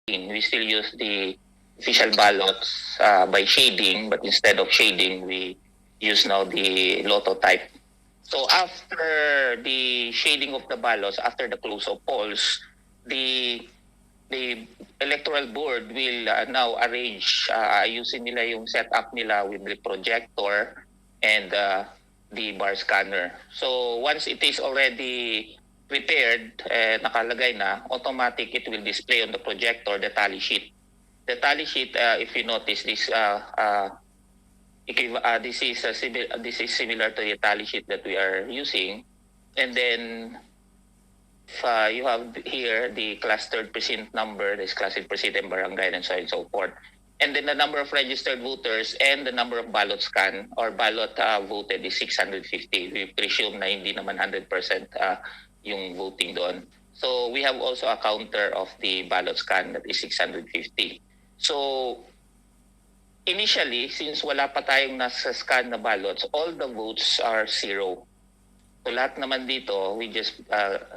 We still use the official ballots by shading, but instead of shading, we use now the lotto type. So after the shading of the ballots, after the close of polls, the the electoral board will now arrange ayusin nila yung setup nila with the projector and the bar scanner. So once it is already prepared, nakalagay na, automatic it will display on the projector the tally sheet. The tally sheet, if you notice, this is similar to the tally sheet that we are using, and then you have here the clustered precinct number, this clustered precinct and barangay, and so on and so forth. And then the number of registered voters and the number of ballot scan or ballot voted is 650. We presume na hindi naman 100% yung voting doon. So we have also a counter of the ballot scan that is 650. So initially, since wala pa tayong nasa scan na ballots, all the votes are zero. So lahat naman dito, we just,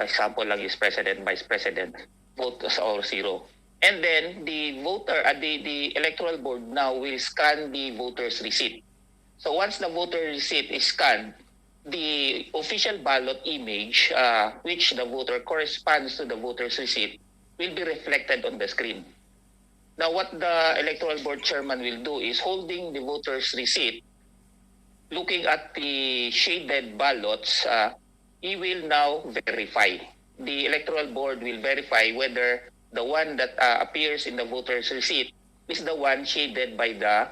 example lang is president, vice president, votes all zero. And then the the electoral board now will scan the voter's receipt. So once the voter receipt is scanned, the official ballot image, which the voter corresponds to the voter's receipt, will be reflected on the screen. Now what the electoral board chairman will do is holding the voter's receipt, looking at the shaded ballots, he will now verify. The electoral board will verify whether the one that appears in the voter's receipt is the one shaded by the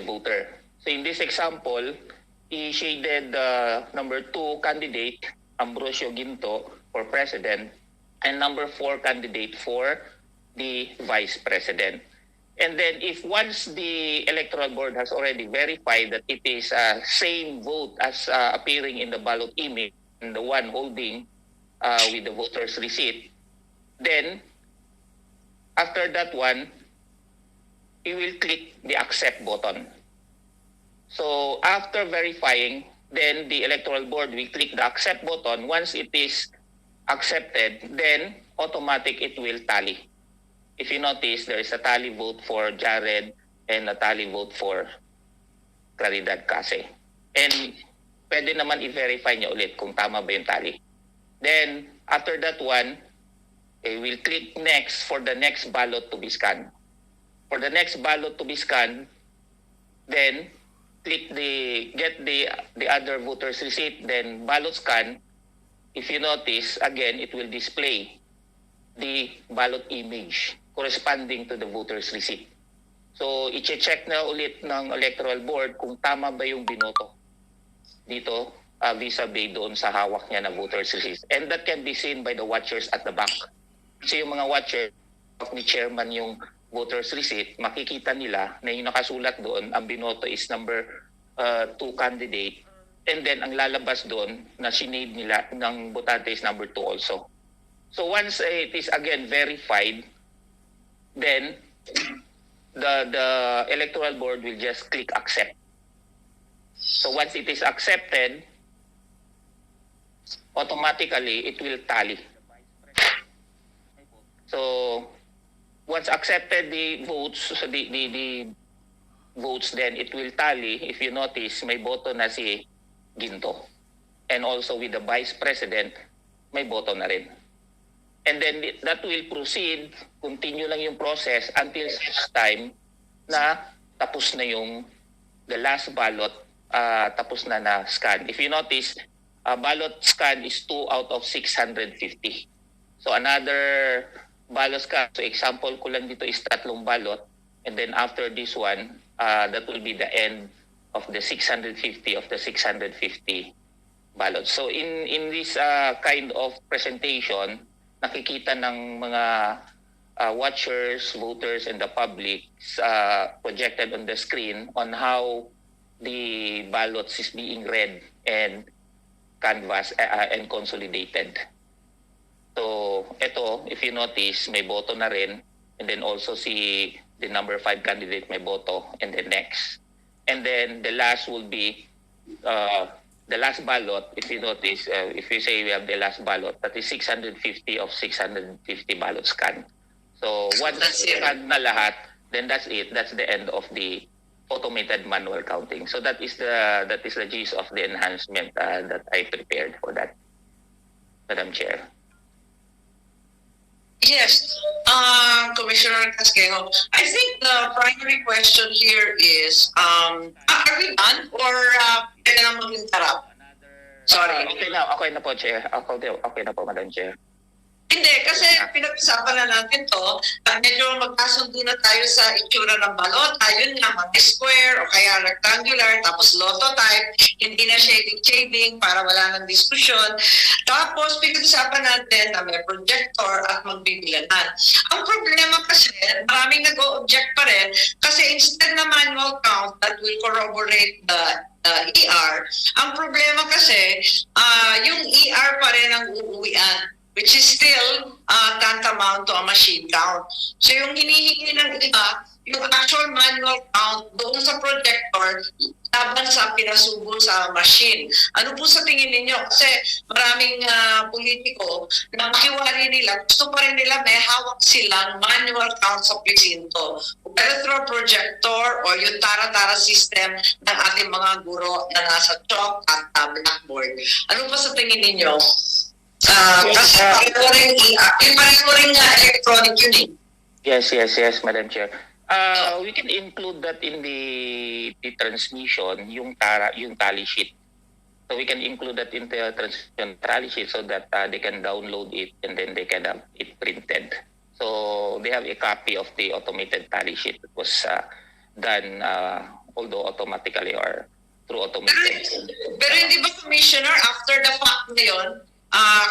voter. So in this example, he shaded number 2 candidate, Ambrosio Ginto, for president, and number 4 candidate for the vice president. And then if once the electoral board has already verified that it is same vote as appearing in the ballot image and the one holding with the voter's receipt, then after that one, you will click the accept button. So after verifying, then the electoral board will click the accept button. Once it is accepted, then automatic it will tally. If you notice, there is a tally vote for Jared and a tally vote for Claridad Case. And pwede naman i-verify niya ulit kung tama ba yung tally. Then, after that one, we'll click next for the next ballot to be scanned. For the next ballot to be scanned, then click get the other voter's receipt, then ballot scan. If you notice, again, it will display the ballot image corresponding to the voter's receipt. So, i-check na ulit ng electoral board kung tama ba yung binoto dito vis-a-vis doon sa hawak niya na voter's receipt. And that can be seen by the watchers at the back. Kasi yung mga watcher, ni chairman yung voter's receipt, makikita nila na yung nakasulat doon, ang binoto is number 2 candidate. And then, ang lalabas doon na sinade nila ng botante is number 2 also. So once it is again verified, then the electoral board will just click accept. So once it is accepted, automatically it will tally. So once accepted the votes, so the votes, then it will tally. If you notice, may boto na si Ginto. And also with the vice president, may boto na rin. And then that will proceed, continue lang yung process until such time na tapos na yung the last ballot, tapos na scan. If you notice, ballot scan is 2 out of 650. So another ballot scan, so example ko lang dito is 3 ballot, and then after this one, that will be the end of the 650 of the 650 ballots. So in this kind of presentation, nakikita ng mga watchers, voters, and the public projected on the screen on how the ballots is being read and canvassed and consolidated. So ito, if you notice, may boto na rin, and then also si the number 5 candidate may boto, and then next. And then the last will be the last ballot, if you notice, if you say we have the last ballot, that is 650 of 650 ballots scanned. So once scanned na lahat, then that's it. That's the end of the automated manual counting. So that is the gist of the enhancement that I prepared for that, Madam Chair. Yes, Commissioner Casquejo. I think the primary question here is, are we done or pwede na mag-interrupt? Sorry. Okay na po, Chair. Okay na po, Madam Chair. Hindi, kasi pinag-usapan na natin to, medyo magkasundo na tayo sa itsura ng balota, yun nga, mga square o kaya rectangular, tapos lotto type, hindi na shading para wala ng diskusyon. Tapos pinag-usapan natin na may projector at magbibilanan. Ang problema kasi, maraming nag-o-object pa rin, kasi instead na manual count that will corroborate the ER, ang problema kasi, yung ER pa rin ang uuwian, which is still tantamount to a machine count. So yung hinihingi ng iba, yung actual manual count doon sa projector, laban sa pinasubo sa machine. Ano po sa tingin ninyo? Kasi maraming politiko na makiwari nila, gusto pa rin nila may hawak silang manual count sa presinto. Whether through projector or yung tara-tara system ng ating mga guro na nasa chalk at blackboard. Ano po sa tingin ninyo? Kasi pareho rin electronic yun eh. Yes, Madam Chair. We can include that in the transmission, yung tally sheet. So we can include that in the transmission tally sheet so that they can download it and then they can have it printed. So they have a copy of the automated tally sheet that was done, although automatically or through automated. Pero hindi ba, Commissioner, after the fact na yun,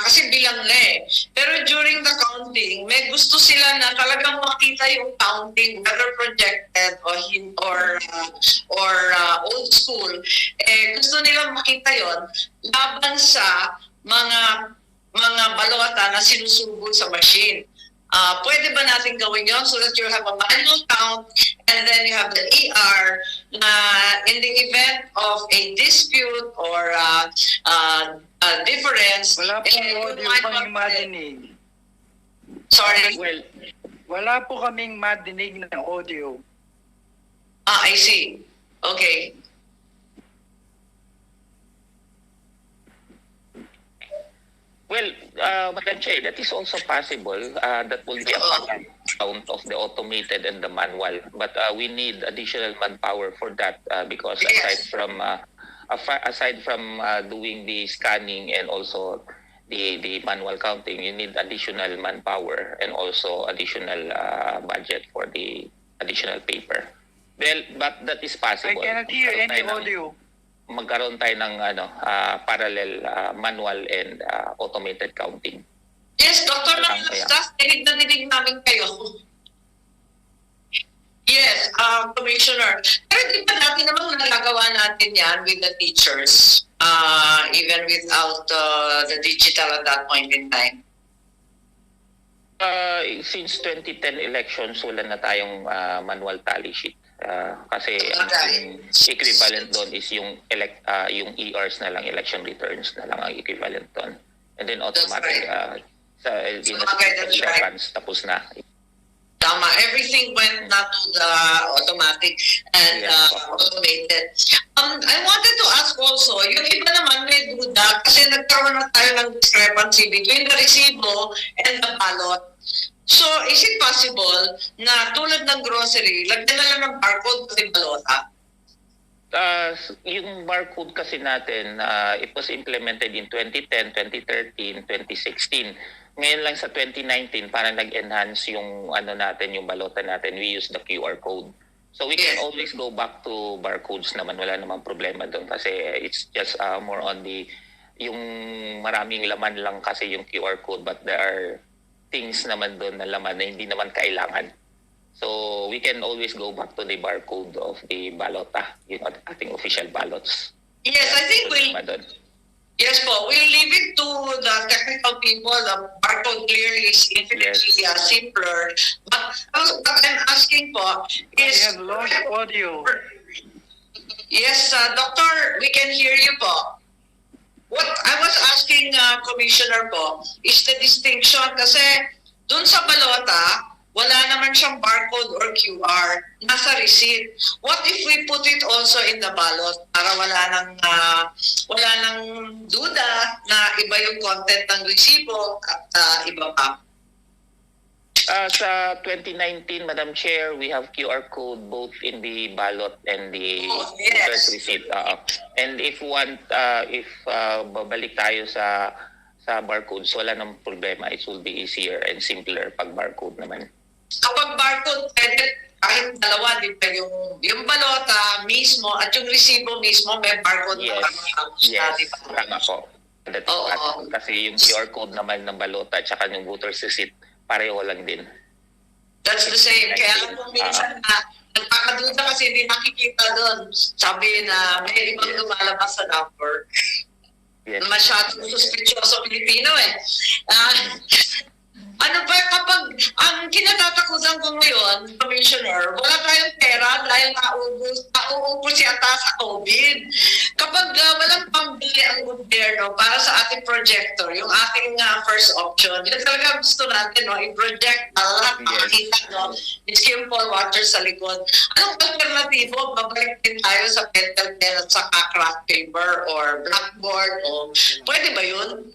kasi bilang na eh. Pero during the counting, may gusto sila na talagang makita yung counting, whether projected or old school. Gusto nilang makita yon laban sa mga balota na sinusubol sa machine. Pwede ba natin gawin yon so that you have a manual count and then you have the ER na in the event of a dispute or difference. Wala po audio kaming madinig. Sorry? Well, Wala po kaming madinig ng audio. I see. Okay. Well, Madam Chair, that is also possible. That will be a count of the automated and the manual. But we need additional manpower for that because aside from doing the scanning and also the manual counting, you need additional manpower and also additional budget for the additional paper. Well, but that is possible. I cannot hear any audio. Magkaroon tayo ng parallel manual and automated counting. Yes, Dr. Nalastas, dinig na dinig namin kayo. Yes, Commissioner. Pero di ba dati namang nagagawa natin yan with the teachers, even without the digital at that point in time? Since 2010 elections, wala na tayong manual tally sheet. Kasi ang equivalent doon is yung ERs na lang, election returns na lang ang equivalent doon. And then automatic seconds, tapos na. Tama, everything went not to the automatic and automated. I wanted to ask also, yung iba naman may duda kasi nagkaroon na tayo ng discrepancy between the resibo and the ballot. So, is it possible na tulad ng grocery, lagyan na lang ng barcode sa balota? Yung barcode kasi natin, it was implemented in 2010, 2013, 2016. Ngayon lang sa 2019, parang nag-enhance yung yung balota natin. We use the QR code. So we can always go back to barcodes naman. Wala namang problema doon kasi it's just more on yung maraming laman lang kasi yung QR code, but there are things naman doon na laman na hindi naman kailangan. So we can always go back to the barcode of the balota, ating official ballots. Yes, I think yes po, we'll leave it to the technical people. The barcode clearly is infinitely simpler. But what I'm asking po is... I have lost audio. Yes, Doctor, we can hear you po. what I was asking Commissioner po is the distinction kasi dun sa balota, wala naman siyang barcode or QR, nasa receipt. What if we put it also in the ballot para wala nang duda na iba yung content ng resibo at iba pa? Sa 2019, Madam Chair, we have QR code both in the ballot and the voter's receipt. And if babalik tayo sa barcodes, wala nang problema. It will be easier and simpler pag barcode naman. Kapag barcode, pwede kahit dalawa, di ba? Yung balota mismo at yung resibo mismo, may barcode Yes, na yes, tama po. That's right. Kasi yung QR code naman ng balota at saka yung voter's receipt, pareho lang din. That's the same. Kaya kung minsan nagkakaduda kasi hindi nakikita doon. Sabi na may ibang lumalabas sa number. Yes. Masyadong suspicioso Pilipino eh. Ano ba kapag ang kinatatakutan ko ngayon, Commissioner, wala tayong pera dahil nauubos yata sa COVID. Kapag walang pambili ang gobyerno para sa ating projector, yung ating first option, yun talaga gusto natin, no? I-project lahat makikita, no? It's yung Paul Watcher sa likod. Anong alternatibo? Babalik din tayo sa pencil pen at sa craft paper or blackboard o pwede ba yun?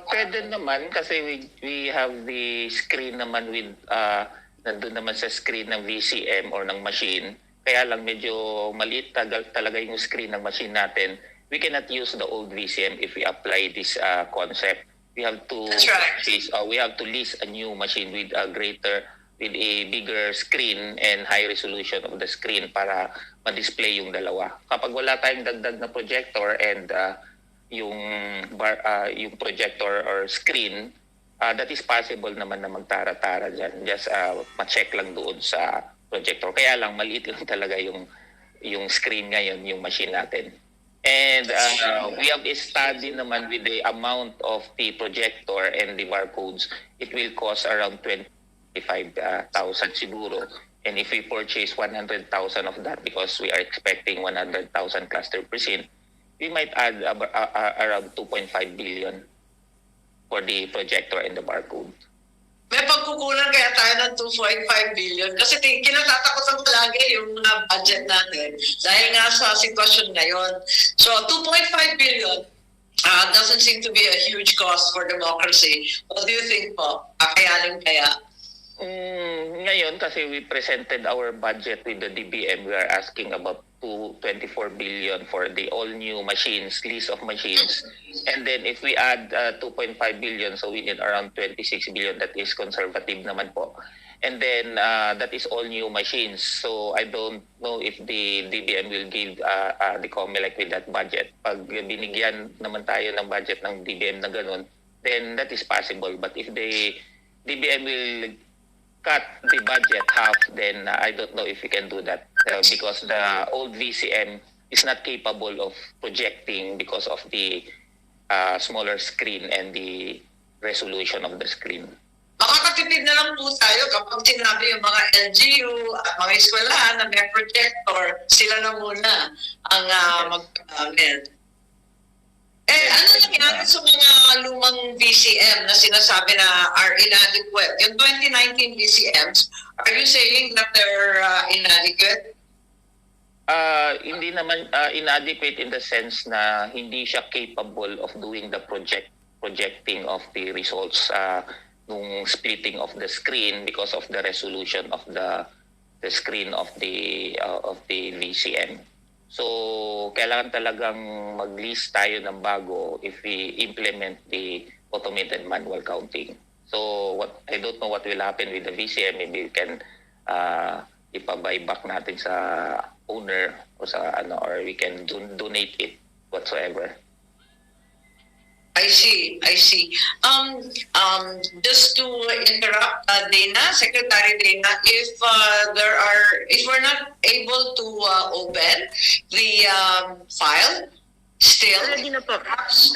Pwede naman kasi we have the screen naman with nandun naman sa screen ng VCM or ng machine. Kaya lang medyo maliit talaga yung screen ng machine natin. We cannot use the old VCM if we apply this concept. We have to we have to lease a new machine with a bigger screen and high resolution of the screen para ma-display yung dalawa. Kapag wala tayong dagdag na projector and yung projector or screen, that is possible naman na magtara-tara dyan. Just ma-check lang doon sa projector. Kaya lang, maliit lang talaga yung screen ngayon, yung machine natin. And we have a study naman with the amount of the projector and the barcodes. It will cost around 25,000 siguro. And if we purchase 100,000 of that, because we are expecting 100,000 cluster per scene, we might add around 2.5 billion for the projector and the barcode. May pagkukulang kaya tayo ng 2.5 billion kasi kinatatakotan ko lagi yung budget natin dahil nga sa sitwasyon ngayon. So 2.5 billion doesn't seem to be a huge cost for democracy. What do you think po? Kakayanin kaya? Ngayon, kasi we presented our budget with the DBM, we are asking about 24 billion for the all-new machines, lease of machines. And then if we add 2.5 billion, so we need around 26 billion. That is conservative naman po. And then that is all new machines. So I don't know if the DBM will give the COMELEC with that budget. Pag binigyan naman tayo ng budget ng DBM na ganun, then that is possible. But if the DBM will cut the budget half, then I don't know if we can do that because the old VCM is not capable of projecting because of the smaller screen and the resolution of the screen. Makakatipid na lang po tayo kapag sinabi yung mga LGU at mga eskwelahan na may projector, sila na muna ang mag-gamit. Ano nangyari sa mga lumang VCM na sinasabi na are inadequate? Yung 2019 VCMs, are you saying that they're inadequate? Hindi naman inadequate in the sense na hindi siya capable of doing the projecting of the results nung splitting of the screen because of the resolution of the screen of the VCM. So, kailangan talagang mag-list tayo ng bago if we implement the automated manual counting. So, I don't know what will happen with the VCM. Maybe we can ipa-buy back natin sa owner o sa or we can donate it whatsoever. I see. Just to interrupt, Dana, Secretary Dana, if we're not able to open the file, still. Ready na po.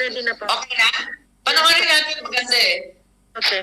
Ready na po. Okay na? Panoorin natin maganda eh. Okay.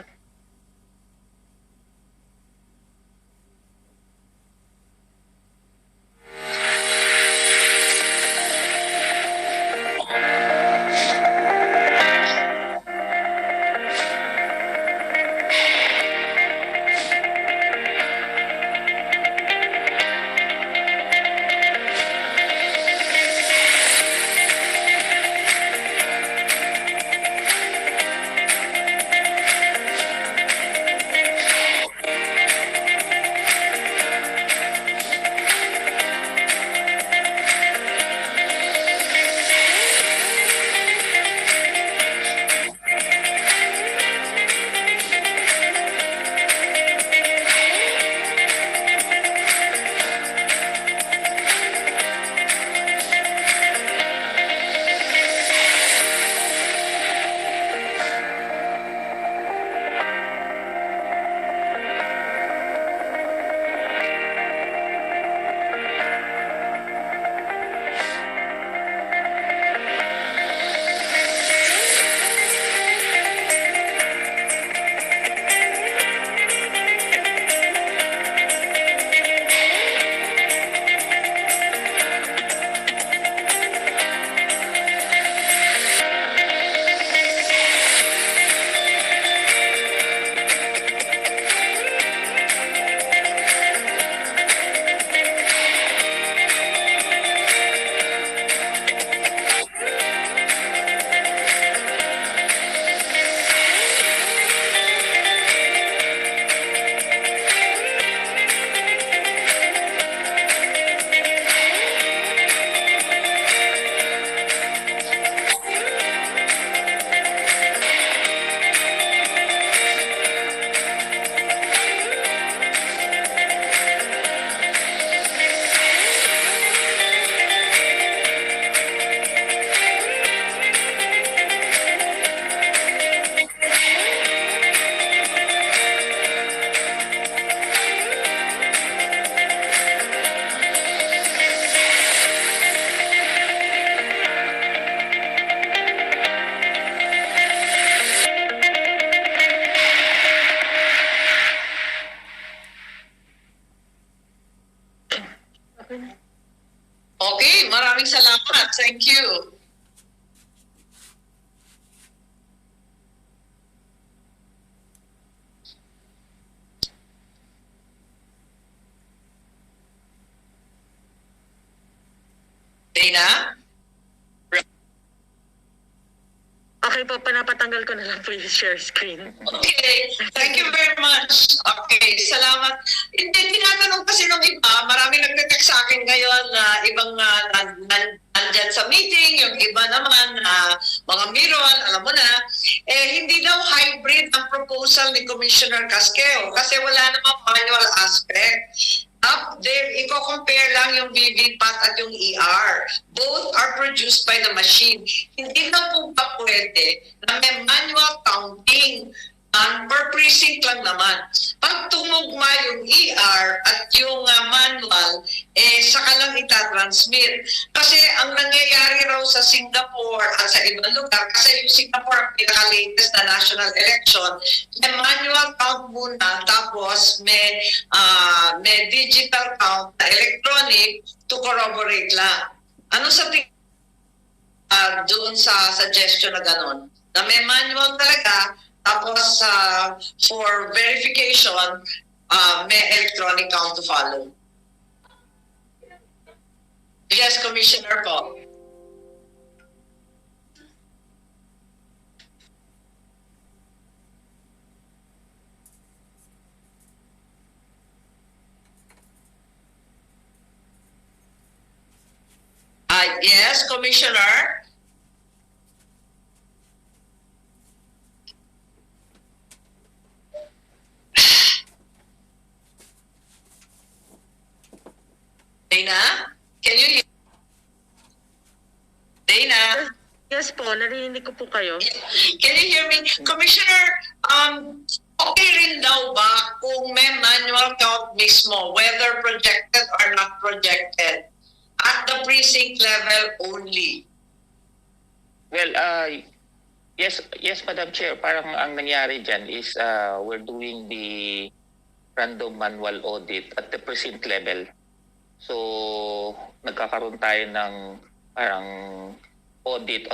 salamat. Thank you. Dana? Okay po, panapatanggal ko na lang po yung share screen. Okay, thank you very much. Okay, salamat. Hindi, tinatanong kasi ng iba, marami nagte-text sa akin ngayon na ibang nandyan sa meeting, yung iba naman na mga Miron, alam mo na, hindi daw hybrid ang proposal ni Commissioner Casqueo kasi wala namang manual aspect. Up there, i-compare lang yung VVPAT at yung ER. Both are produced by the machine. Hindi na po ba pwede na may manual counting per precinct lang naman. Pag tumugma yung ER at yung manual, saka lang itatransmit. Kasi ang nangyayari raw sa Singapore at sa ibang lugar, kasi yung Singapore ang pinaka-latest na national election, may manual count muna, tapos may digital count na electronic to corroborate lang. Ano sa doon sa suggestion na gano'n? Na may manual talaga, tapos for verification, may electronic count to follow. Yes, Commissioner po. Yes, Commissioner. Dana, can you hear? Dana? Yes po, narinig ko po kayo. Can you hear me? Commissioner, okay rin daw ba kung may manual count mismo, whether projected or not projected, at the precinct level only? Well, yes, Madam Chair. Parang ang nangyari dyan is we're doing the random manual audit at the precinct level. So, nagkakaroon tayo ng parang audit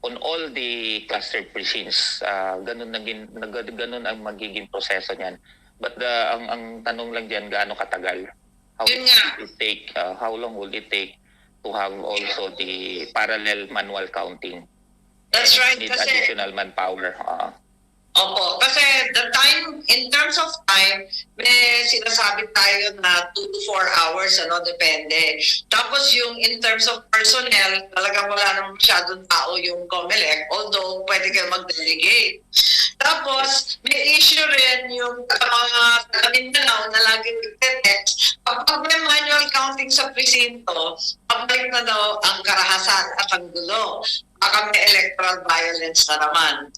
on all the clustered precincts. Ganun ang magiging proseso niyan. But ang tanong lang diyan, gaano katagal? How long will it take to have also the parallel manual counting? That's right. Need Kasi, additional manpower. opo, kasi the time, in terms of time, may sinasabi tayo na 2 to 4 hours, depende. Tapos yung in terms of personnel, talagang wala naman masyadong tao yung COMELEC, although pwede kayo mag-delegate. Tapos, may issue rin yung mga taga-Mindanao na laging nagte-text. Kapag may manual counting sa presinto, pabalik na daw ang karahasan at ang gulo. Baka may electoral violence na naman.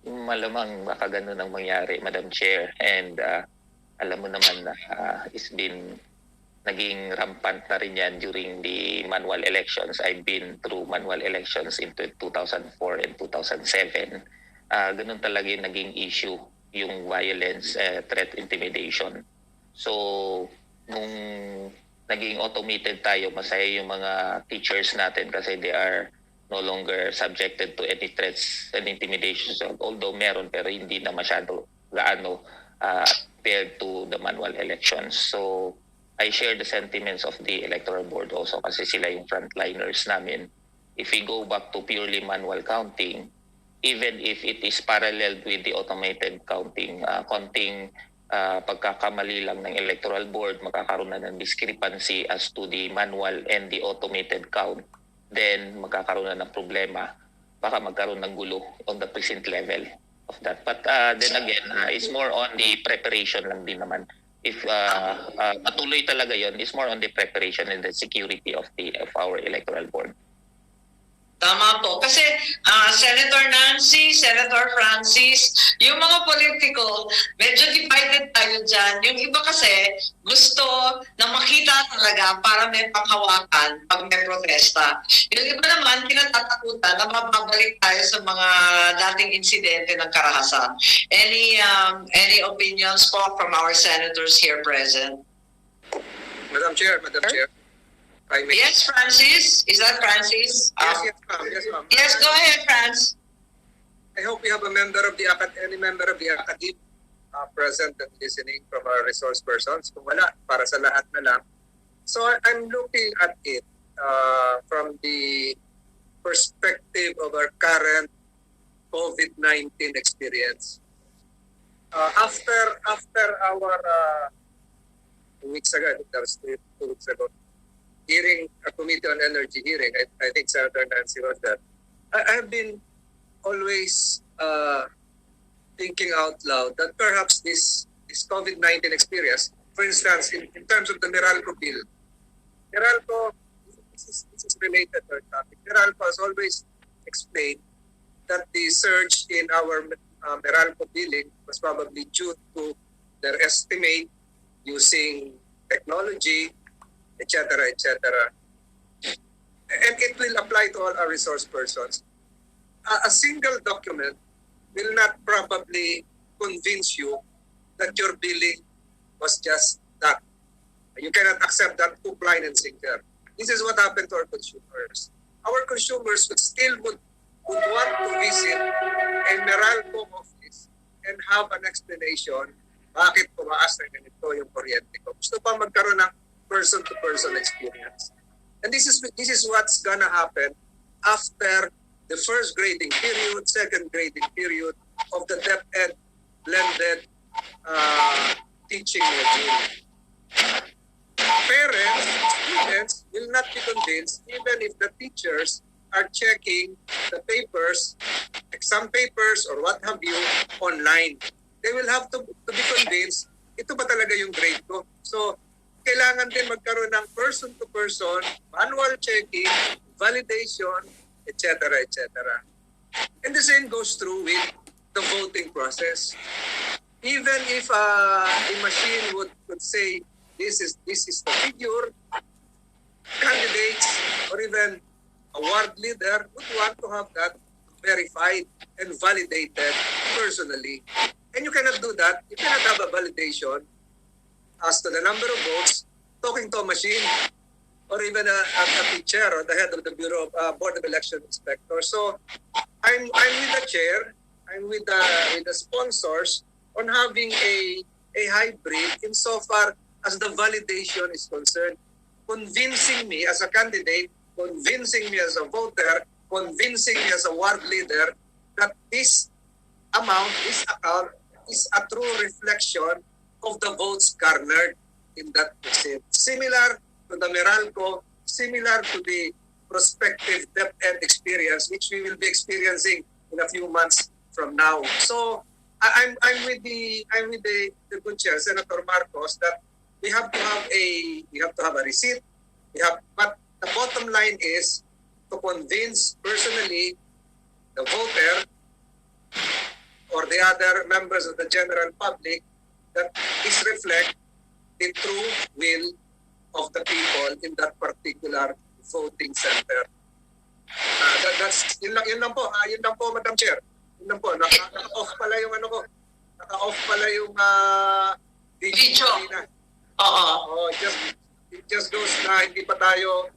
Malamang baka ganun ang mangyari, Madam Chair. And alam mo naman na it's been naging rampant na rin yan during the manual elections. I've been through manual elections in 2004 and 2007. Ganun talaga yung naging issue, yung violence, threat, intimidation. So, nung naging automated tayo, masaya yung mga teachers natin kasi they are no longer subjected to any threats and intimidations, although meron pero hindi na masyado gaano compared to the manual elections. So I share the sentiments of the electoral board also kasi sila yung frontliners namin. If we go back to purely manual counting, even if it is paralleled with the automated counting, pagkakamali lang ng electoral board, magkakaroon na ng discrepancy as to the manual and the automated count, then magkakaroon na ng problema. Baka magkaroon ng gulo on the precinct level of that. But then again, it's more on the preparation lang din naman. If matuloy talaga yon, it's more on the preparation and the security of our electoral board. Tama po. Kasi Senator Nancy, Senator Francis, yung mga politiko, medyo divided tayo dyan. Yung iba kasi gusto na makita talaga para may panghawakan pag may protesta. Yung iba naman, kinatatakutan na mababalik tayo sa mga dating insidente ng karahasan. Any opinions po from our senators here present? Madam Chair. I may- Yes, Francis? Is that Francis? Yes, yes, ma'am. Yes, ma'am. Yes, go ahead, Franz. I hope we have a member of the any member of the academy present and listening from our resource persons. Kung wala, para sa lahat na lang. So I'm looking at it from the perspective of our current COVID-19 experience. After our 2 weeks ago, I think that was 2 weeks ago, hearing a committee on energy hearing, I think Senator Nancy was there. I have been always thinking out loud that perhaps this COVID-19 experience, for instance, in terms of the Meralco bill, Meralco, this is related to our topic. Meralco has always explained that the surge in our Meralco billing was probably due to their estimate using technology, etc., etc. And it will apply to all our resource persons. A single document will not probably convince you that your billing was just that. You cannot accept that hook, line, and sinker. This is what happened to our consumers. Our consumers would want to visit a Meralco office and have an explanation bakit tumaas na ganito yung kuryente ko. Gusto pa magkaroon ng person-to-person experience. And this is what's gonna happen after the first grading period, second grading period of the DepEd blended teaching module. Parents, students will not be convinced even if the teachers are checking the papers, exam papers or what have you, online. They will have to be convinced, ito ba talaga yung grade ko? So, kailangan din magkaroon ng person-to-person, manual checking, validation, etc., etc. And the same goes through with the voting process. Even if a machine would say, this is the figure, candidates or even a ward leader would want to have that verified and validated personally. And you cannot do that. You cannot have a validation as to the number of votes talking to a machine or even a teacher or the head of the Bureau of Board of Election Inspector. So I'm with the chair, I'm with the sponsors on having a hybrid insofar as the validation is concerned. Convincing me as a candidate, convincing me as a voter, convincing me as a ward leader that this amount, this account is a true reflection of the votes garnered in that precinct. Similar to the Meralco, similar to the prospective DepEd experience, which we will be experiencing in a few months from now. So I'm with the good chair, Senator Marcos, that we have to have a receipt. But the bottom line is to convince personally the voter or the other members of the general public that this reflect the true will of the people in that particular voting center. Yun lang po, Madam Chair. Yun lang po, naka-off pala yung ano ko. Naka-off pala yung video. Oo. It just goes na hindi pa tayo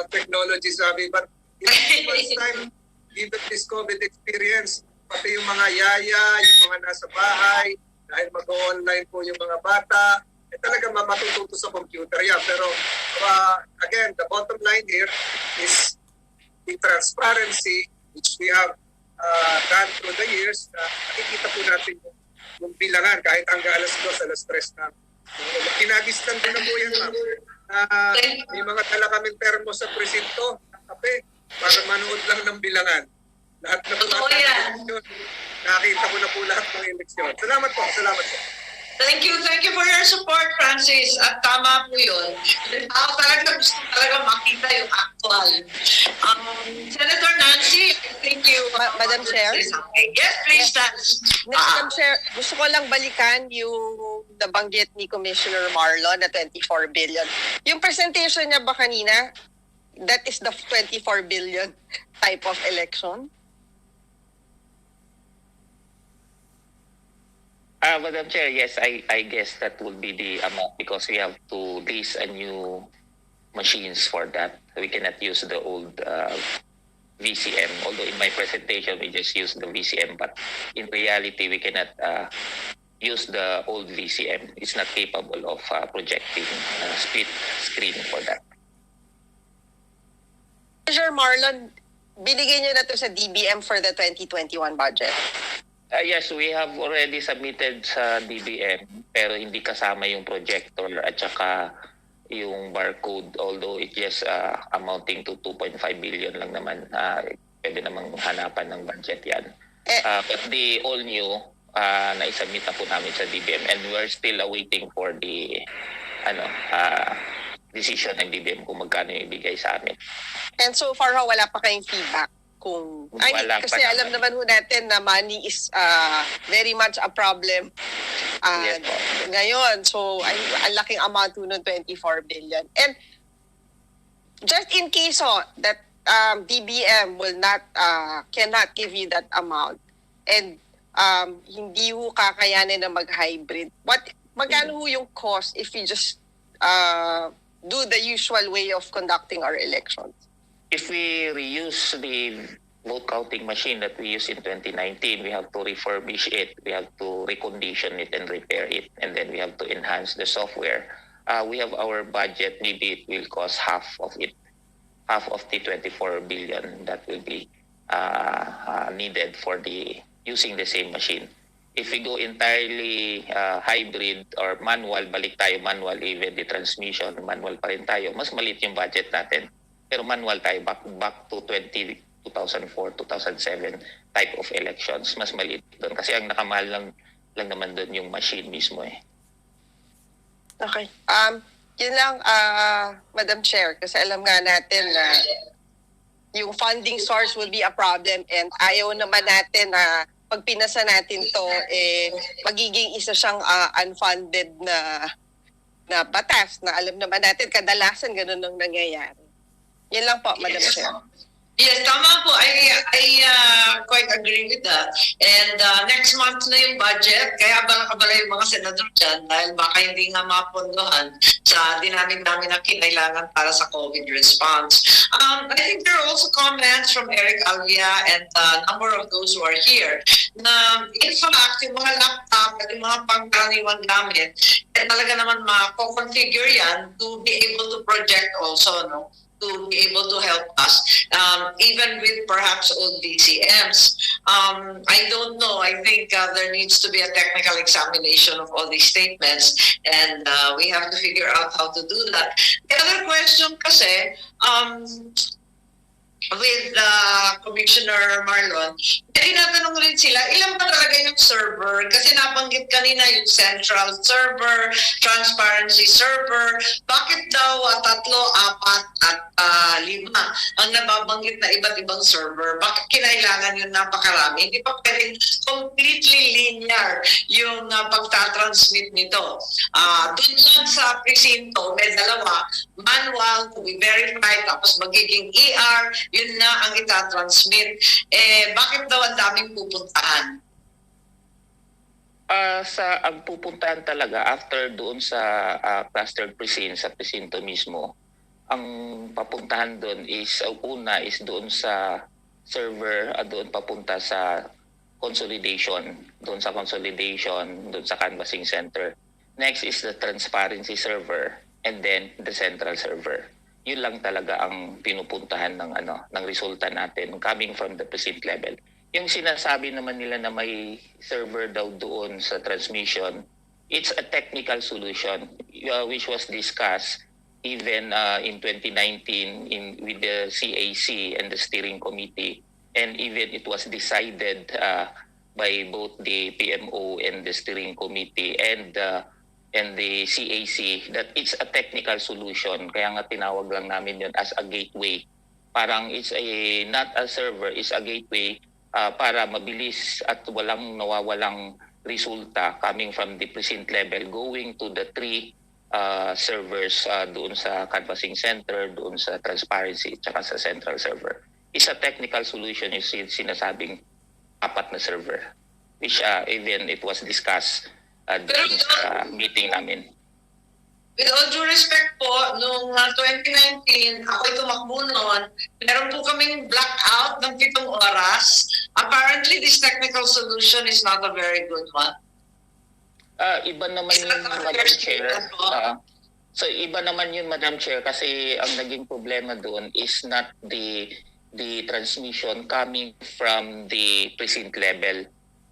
technology savvy. But in this time, given this COVID experience, pati yung mga yaya, yung mga nasa bahay, dahil mag-online po yung mga bata, talaga matututo sa computer yan. Pero again, the bottom line here is the transparency which we have done through the years. Nakikita po natin yung bilangan kahit hanggang alas 2, alas 3 na. Kinagistan din na po yan, ma'am. May mga dala kaming termo sa presinto, kape, para manood lang ng bilangan. Lahat na po natin nakita ko na po lahat ng eleksyon. Salamat po. Thank you for your support, Francis. At tama po yun. Talaga gusto talaga makita yung actual. Senator Nancy, thank you. Madam Chair? Yes, please, Nancy. Madam Chair, gusto ko lang balikan yung nabanggit ni Commissioner Marlon na 24 billion. Yung presentation niya ba kanina, that is the 24 billion type of election? Madam Chair, yes, I guess that would be the amount because we have to raise a new machines for that. We cannot use the old VCM. Although in my presentation we just use the VCM, but in reality we cannot use the old VCM. It's not capable of projecting split screen for that. Commissioner Marlon, binigay niyo na to sa DBM for the 2021 budget. Yes, we have already submitted sa DBM pero hindi kasama yung projector at saka yung barcode, although it just amounting to 2.5 billion lang naman. Pwede namang hanapan ng budget yan. But the all new, na-submit na po namin sa DBM and we're still awaiting for the decision ng DBM kung magkano yung ibigay sa amin. And so far, wala pa kayong feedback kung... Wala kasi pa alam naman ho natin na money is very much a problem Yes, po. ngayon. So, ang laking amount ho ng 24 billion. And just in case that DBM will not, cannot give you that amount and hindi ho kakayanin na mag-hybrid, magkano ho yung cost if you just do the usual way of conducting our elections? If we reuse the vote counting machine that we used in 2019, we have to refurbish it, we have to recondition it and repair it, and then we have to enhance the software. We have our budget, maybe it will cost half of it, half of the 24 billion that will be needed for using the same machine. If we go entirely hybrid or manual, balik tayo manual, even the transmission, manual pa rin tayo, mas maliit yung budget natin. Pero manual tayo, back to 2004, 2007 type of elections, mas maliit doon. Kasi ang nakamahal lang naman doon yung machine mismo eh. Okay. Yun lang, Madam Chair, kasi alam nga natin na yung funding source will be a problem and ayaw naman natin na pag pinasa natin to, magiging isa siyang unfunded na batas na alam naman natin, kadalasan ganun ang nangyayari. Yan lang po, Madam Chair. Yes, tama po. I quite agree with that. And next month na yung budget, kaya abala yung mga senador dyan dahil baka hindi nga mapondohan sa dinamig-dami na kinailangan para sa COVID response. I think there are also comments from Eric Alvia and a number of those who are here na in fact, yung mga laptop at yung mga pangkaraniwang gamit, talaga naman mako-configure yan to be able to project also, no? To be able to help us, even with perhaps old VCMs. I don't know. I think there needs to be a technical examination of all these statements, and we have to figure out how to do that. The other question kasi, with Commissioner Marlon, tinatanong rin sila, ilan ba talaga yung server? Kasi nabanggit kanina yung central server, transparency server, bakit daw 3, 4 at 5 ang nababanggit na iba't ibang server? Bakit kinailangan yung napakarami? Hindi pa pwedeng completely linear yung pagtatransmit nito. Doon lang sa presinto, may 2, manual to be verified, tapos magiging ER, yun na ang itatransmit. Bakit daw ang daming pupuntahan? Ang pupuntahan talaga after doon sa clustered precinct, sa presinto mismo, ang papuntahan doon is, una is doon sa server, doon papunta sa consolidation, doon sa canvassing center. Next is the transparency server and then the central server. Yun lang talaga ang pinupuntahan ng resulta natin coming from the precinct level. Yung sinasabi naman nila na may server daw doon sa transmission, it's a technical solution which was discussed even in 2019 with the CAC and the steering committee, and even it was decided by both the PMO and the steering committee and the CAC that it's a technical solution. Kaya nga tinawag lang namin yun as a gateway. Parang it's not a server, it's a gateway para mabilis at walang nawawalang resulta coming from the precinct level going to the 3 servers doon sa canvassing center, doon sa transparency, tsaka sa central server. It's a technical solution, yung sinasabing 4 na server, which even it was discussed doon sa meeting namin. With all due respect po, noong 2019, ako'y tumakbo noon, meron po kaming blackout ng 7 oras. Apparently, this technical solution is not a very good one. Iba naman yun, Madam Chair. So iba naman yun, Madam Chair, kasi ang naging problema doon is not the transmission coming from the precinct level.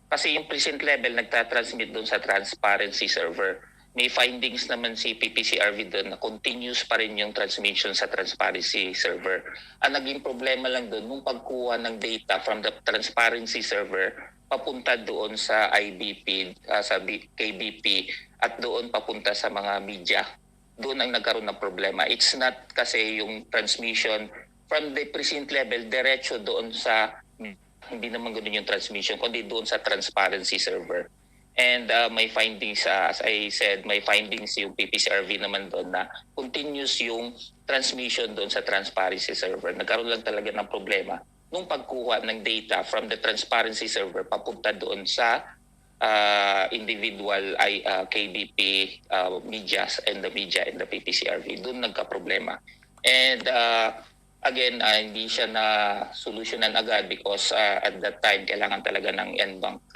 Kasi yung precinct level nagtatransmit doon sa transparency server. May findings naman si PPCRV doon na continuous pa rin yung transmission sa transparency server. Ang naging problema lang doon, nung pagkuha ng data from the transparency server, papunta doon sa IBP, sa KBP, at doon papunta sa mga media. Doon ang nagkaroon ng problema. It's not kasi yung transmission from the precinct level, diretso doon sa, hindi naman ganoon yung transmission, kundi doon sa transparency server. And may findings, as I said, may findings yung PPCRV naman doon na continuous yung transmission doon sa transparency server. Nagkaroon lang talaga ng problema nung pagkuha ng data from the transparency server papunta doon sa individual KBP medias and the media and the PPCRV. Doon nagka-problema. And again, hindi siya na solusyonan agad because at that time kailangan talaga ng NBank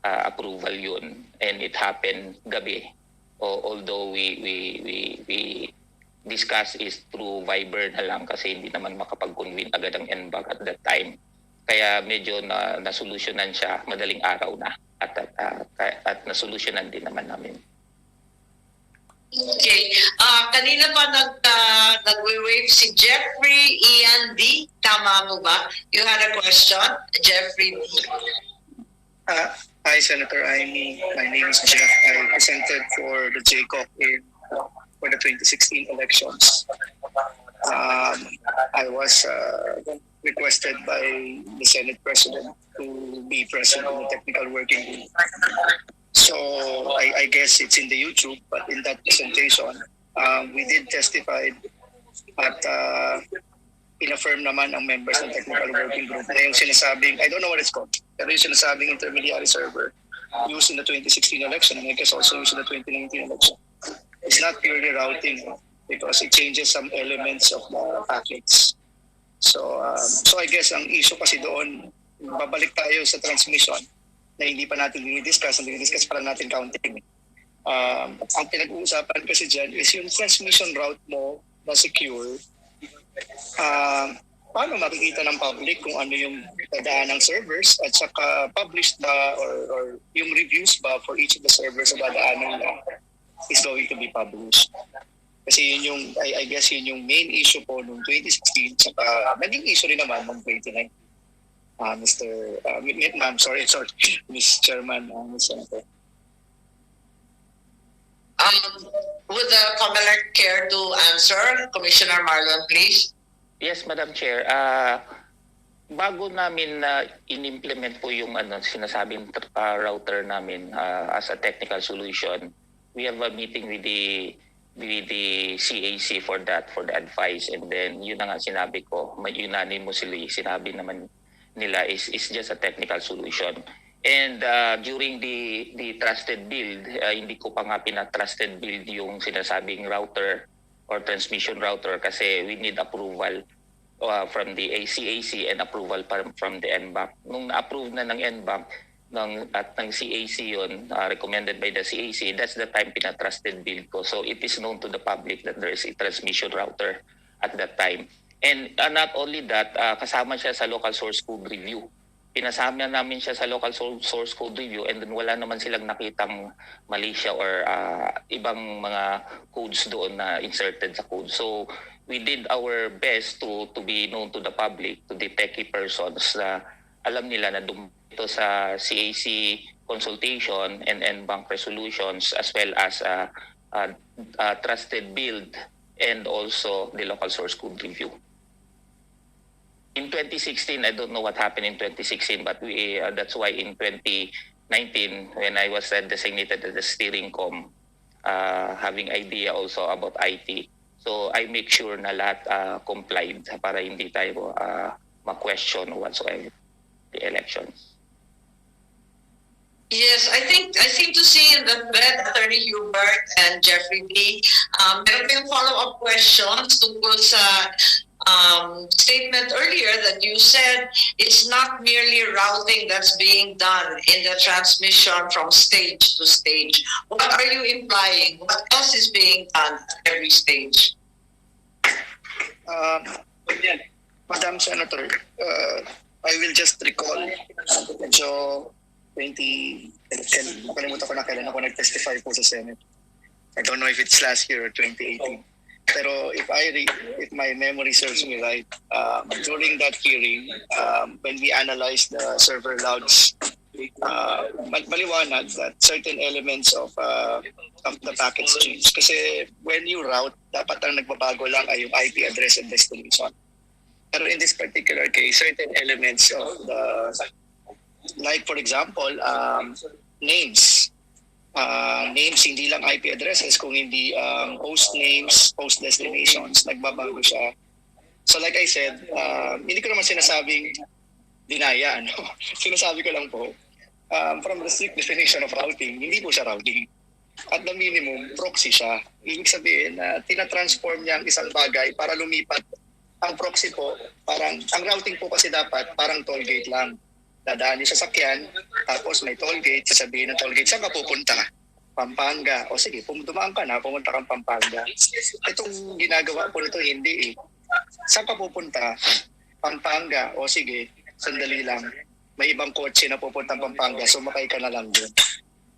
approval yun, and it happened gabi. Although we discuss is through Viber na lang kasi hindi naman makapag-convene agad ang NBank at that time. Kaya medyo nasolusyonan siya madaling araw na at nasolusyonan din naman namin. Okay. Kanina pa nag-wave si Jeffrey Ian D. Tama mo ba? You had a question, Jeffrey D. Hi, Senator Amy. My name is Jeff. I presented for the JCOC for the 2016 elections. I was requested by the Senate President to be present in the technical working group. So I guess it's in the YouTube, but in that presentation, we did testify at in-affirm naman ang members ng technical working group na yung sinasabing, I don't know what it's called, pero yung sinasabing intermediary server used in the 2016 election and I guess also used in the 2019 election. It's not purely routing because it changes some elements of the packets. So I guess ang issue kasi doon, babalik tayo sa transmission na hindi pa natin dinidiscuss, ang dinidiscuss pa lang natin counting. Ang pinag-uusapan kasi dyan is yung transmission route mo na secure. Paano makikita ng public kung ano yung dadaan ng servers at saka published ba or yung reviews ba for each of the servers na dadaanan nila is going to be published. Kasi yun yung, I guess yun yung main issue po noong 2016 saka naging issue rin naman noong 2019. Ma'am, sorry, Ms. Chairman, Ms. Senator. Would the COMELEC care to answer? Commissioner Marlon, please. Yes, Madam Chair. Bago namin in-implement po yung sinasabing router namin as a technical solution, we have a meeting with the CAC for that, for the advice. And then yun na nga sinabi ko, unanimously sinabi naman nila is just a technical solution. And during the trusted build, hindi ko pa nga pina-trusted build yung sinasabing router or transmission router kasi we need approval from the CAC and approval from the NBank. Nung na-approve na ng NBank at ng CAC yun, recommended by the CAC, that's the time pina-trusted build ko. So it is known to the public that there is a transmission router at that time. And not only that, kasama siya sa local source code review. Pinasama namin siya sa local source code review and then wala naman silang nakitang mali siya or ibang mga codes doon na inserted sa code. So we did our best to be known to the public, to the techie persons na alam nila na dumito sa CAC consultation and NBank resolutions as well as trusted build and also the local source code review. In 2016, I don't know what happened in 2016, but that's why in 2019, when I was designated as the steering com, having idea also about IT, so I make sure na lahat complied para hindi tayo ma-question whatsoever the elections. Yes, I seem to see in the thread, Attorney Hubert and Jeffrey B. Meron kayong follow-up questions tungkol sa statement earlier that you said it's not merely routing that's being done in the transmission from stage to stage. What are you implying? What else is being done at every stage? Madam Senator, I will just recall, medyo nakalimutan ko na kailan ako nag-testify po sa Senate. I don't know if it's last year or 2018. Pero if my memory serves me right, during that hearing, when we analyzed the server logs, maliwanag that certain elements of the packets change. Kasi when you route, dapat ang nagbabago lang ay yung IP address and destination. Pero in this particular case, certain elements of the, like for example, names. Names, hindi lang IP addresses, kung hindi host names, host destinations, nagbabago siya. So like I said, hindi ko naman sinasabing dinaya. No? Sinasabi ko lang po, from the strict definition of routing, hindi po siya routing. At the minimum, proxy siya. Ibig sabihin na tinatransform niya ang isang bagay para lumipat. Ang proxy po, parang, ang routing po kasi dapat parang toll gate lang. Dadaan yung sasakyan, tapos may toll gate, sasabihin ng toll gate, saan ka pupunta? Pampanga. O sige, dumaan ka na, pumunta kang Pampanga. Itong ginagawa po nito, hindi eh. Saan ka pupunta? Pampanga. O sige, sandali lang. May ibang kotse na pupuntang Pampanga, sumakay ka na lang doon.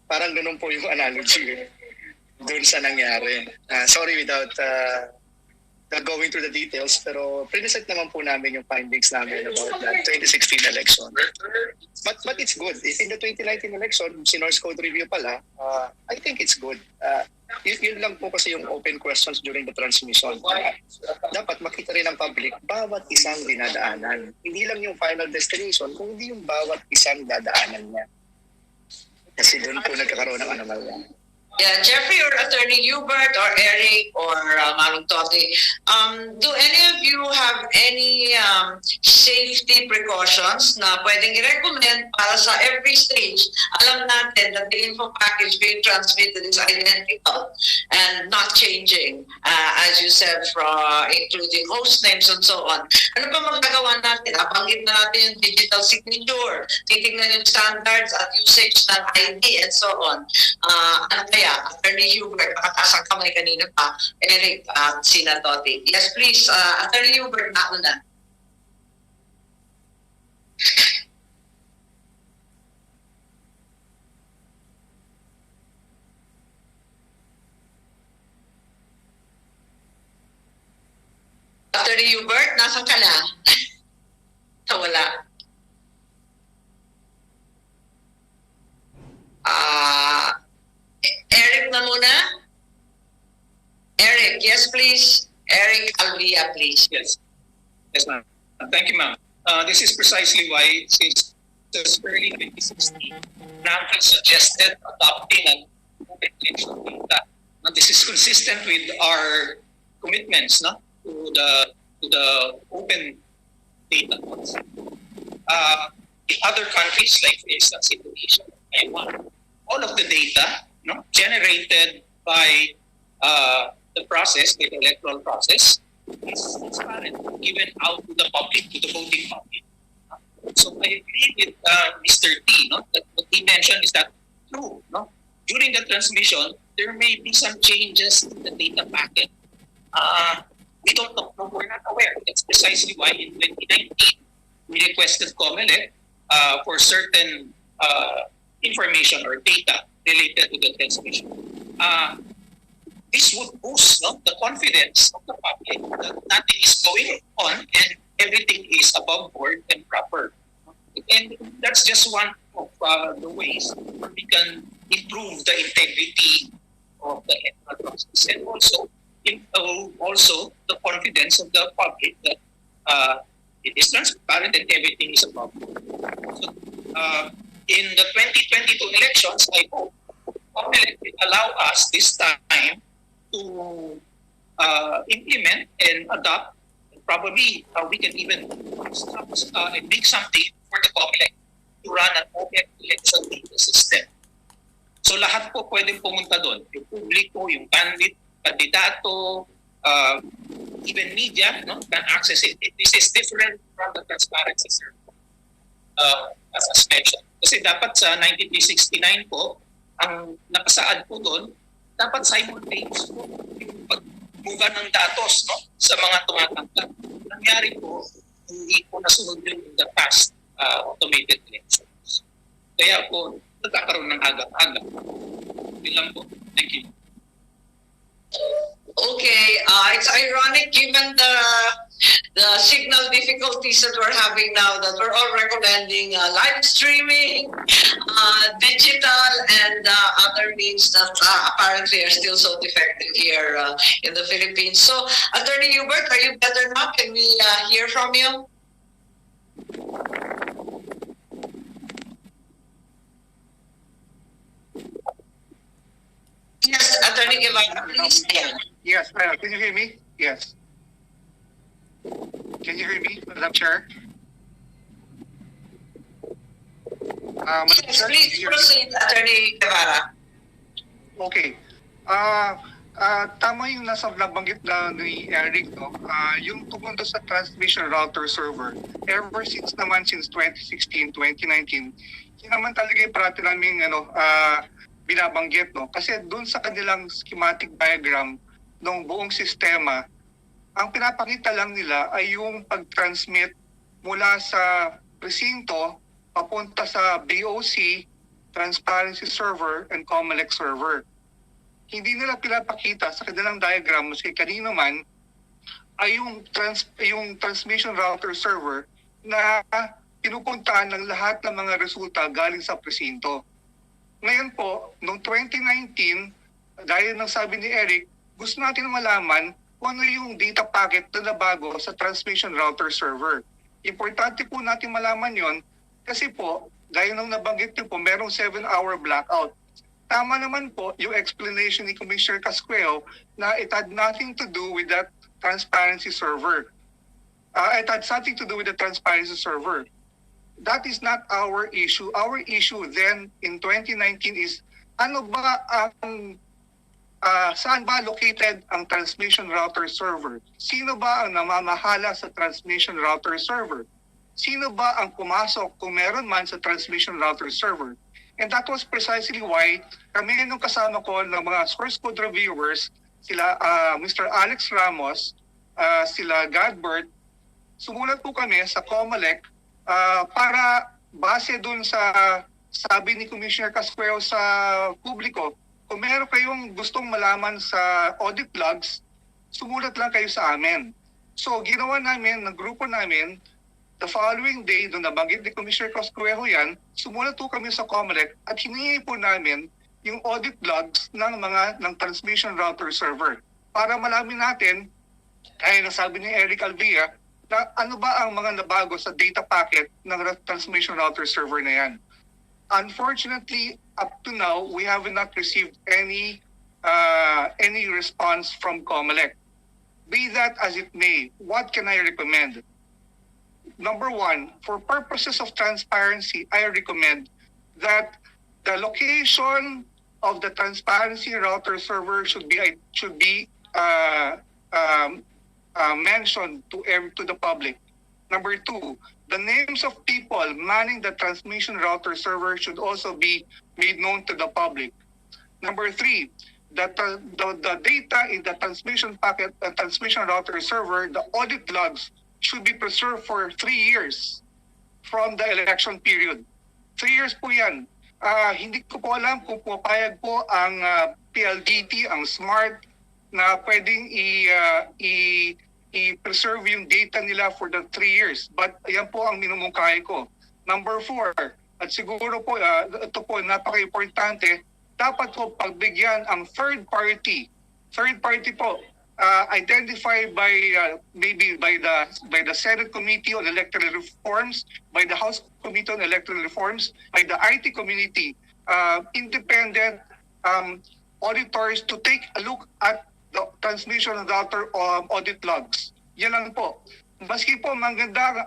Parang ganun po yung analogy eh, doon sa nangyari. Sorry without going through the details, pero pre-set naman po namin yung findings namin about that 2016 election. But it's good. If in the 2019 election, Source Code review pala, I think it's good. Yun lang po kasi yung open questions during the transmission. Dapat makita rin ng public bawat isang dinadaanan. Hindi lang yung final destination, kundi yung bawat isang dadaanan niya. Kasi doon po nagkakaroon ng anomalya. Yeah, Jeffrey or Attorney Hubert or Eric or Manong Totti, do any of you have any safety precautions na pwedeng i-recommend para sa every stage? Alam natin that the info package being transmitted is identical and not changing, as you said, including host names and so on. Ano pa magagawa natin? Abanggit na natin yung digital signature, titignan yung standards at usage ng ID and so on. Ano kaya? Attorney Hubert, nakataas ang kamay kanina pa. Eric, Sina Totti. Yes, please. Attorney Hubert, nauna. Attorney Hubert, nasan ka na? Wala. Eric na muna. Eric, yes please. Eric Alvia, please. Yes, ma'am. Thank you, ma'am. This is precisely why, since early 2016, NAMFIL suggested adopting an open digital data. Now, this is consistent with our commitments, no, to the open data. In other countries, like for instance Indonesia, Taiwan, all of the data, no, generated by the process, the electoral process, is transparent, given out to the public, to the voting public. So I agree with Mr. T, no, that what he mentioned is that true. No? During the transmission, there may be some changes in the data packet. We don't know, no, we're not aware. That's precisely why in 2019, we requested COMELEC for certain information or data related to the transmission. This would boost, no, the confidence of the public that nothing is going on and everything is above board and proper. And that's just one of the ways where we can improve the integrity of the electoral process, and also the confidence of the public that it is transparent and everything is above board. So, in the 2022 elections, I hope COMELEC will allow us this time to implement and adopt. Probably we can even make something for the COMELEC to run an open election data system. So lahat po pwedeng pumunta doon. Yung publiko, yung kandidato, even media, no, can access it. This is different from the transparency service, as mentioned. Kasi dapat sa 9369 po, ang nakasaad po doon, dapat simultaneous po yung pagbuga ng datos, no, sa mga tumatanggap. Nangyari po, hindi po nasunod yun in the past automated elections. Kaya po, nagkakaroon ng agap-agap. Yun lang po. Thank you. Okay, it's ironic given the signal difficulties that we're having now that we're all recommending live streaming, digital, and other means that apparently are still so defective here in the Philippines. So, Attorney Hubert, are you better now? Can we hear from you? Yes, Attorney Guevara, please. Yes, can you hear me? Yes. Can you hear me, Madam Chair? Yes, please proceed, Attorney Guevara. Okay. Tama yung nabanggit na ni Eric, no? Yung tungkol sa transmission router server, ever since 2016, 2019, yun naman talaga yung parati namin binabanggit, no? Kasi doon sa kanilang schematic diagram ng buong sistema, ang pinapakita lang nila ay yung pag-transmit mula sa presinto papunta sa BOC, Transparency Server, and COMELEC Server. Hindi nila pinapakita sa kanilang diagram, maski kanino man, ay yung transmission router server na pinupuntahan ng lahat ng mga resulta galing sa presinto. Ngayon po, noong 2019, dahil ng sabi ni Eric, gusto natin malaman kung ano yung data packet na nabago sa transmission router server. Importante po natin malaman yon kasi po, dahil nung nabanggit niyo po, merong 7-hour blackout. Tama naman po yung explanation ni Commissioner Casqueo na it had nothing to do with that transparency server. It had something to do with the transparency server. That is not our issue. Our issue then in 2019 is ano ba ang saan ba located ang transmission router server? Sino ba ang namamahala sa transmission router server? Sino ba ang pumasok kung meron man sa transmission router server? And that was precisely why kami nung kasama ko ng mga source code reviewers, sila Mr. Alex Ramos, sila Godbert, sumulat po kami sa COMELEC para base dun sa sabi ni Commissioner Casqueo sa publiko, kung meron kayong gustong malaman sa audit logs, sumulat lang kayo sa amin. So ginawa namin, ng grupo namin, the following day, doon nabanggit ni Commissioner Casqueo yan, sumulat po kami sa COMELEC at hiningi po namin yung audit logs ng transmission router server para malamin natin, kaya nasabi ni Eric Alvia, na ano ba ang mga nabago sa data packet ng transmission router server na yan. Unfortunately, up to now, we have not received any response from COMELEC. Be that as it may, what can I recommend? Number one, for purposes of transparency, I recommend that the location of the transparency router server should be mentioned to the public. Number two, the names of people manning the transmission router server should also be made known to the public. Number three, that the data in the transmission packet, transmission router server, the audit logs should be preserved for 3 years from the election period. 3 years po yan. Hindi ko po alam kung pupayag po ang PLDT, ang SMART, na pwedeng i-preserve yung data nila for the 3 years. But yan po ang minumungkahi ko. Number 4, at siguro po, ito po napaka-importante, dapat po pagbigyan ang third party po, identified by maybe by the Senate Committee on Electoral Reforms, by the House Committee on Electoral Reforms, by the IT community, independent auditors to take a look at the transmission of router audit logs. Yan lang po. Maski po maganda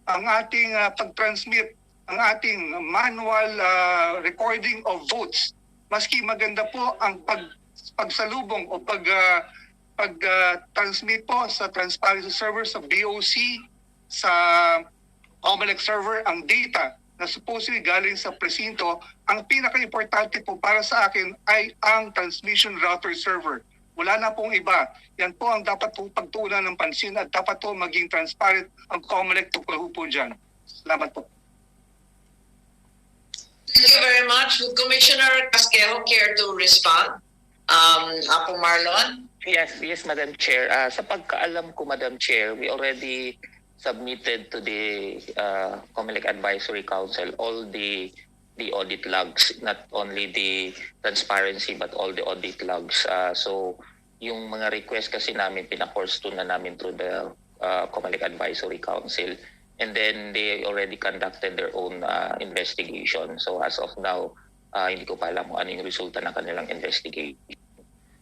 ang ating pag-transmit ang ating manual recording of votes. Maski maganda po ang pagsalubong o pag-transmit po sa transparency server sa BOC, sa COMELEC server, ang data na supposedly galing sa presinto, ang pinaka-importante po para sa akin ay ang transmission router server. Wala na pong iba. Yan po ang dapat po pagtuunan ng pansin at dapat po maging transparent ang COMELEC tukol po dyan. Salamat po. Thank you very much. Would Commissioner Casquejo care to respond? Apo Marlon? Yes, Madam Chair. Sa pagkaalam ko, Madam Chair, we already submitted to the COMELEC Advisory Council all the audit logs, not only the transparency but all the audit logs. So yung mga request kasi namin, pina-course to na namin through the COMELEC Advisory Council. And then they already conducted their own investigation. So as of now, hindi ko pa alam kung ano yung resulta ng kanilang investigation.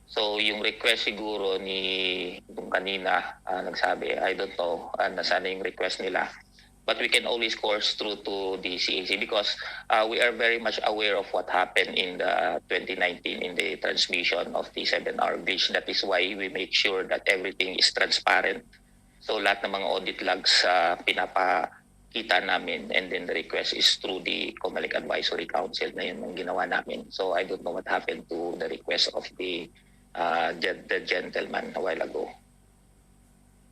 So yung request siguro ni yung kanina nagsabi, I don't know nasaan yung request nila. But we can always course through to the CAC because we are very much aware of what happened in the 2019 in the transmission of the 7-hour glitch. That is why we make sure that everything is transparent. So lahat ng mga audit logs pinapakita namin, and then the request is through the COMELEC Advisory Council na yun ang ginawa namin. So I don't know what happened to the request of the gentleman a while ago.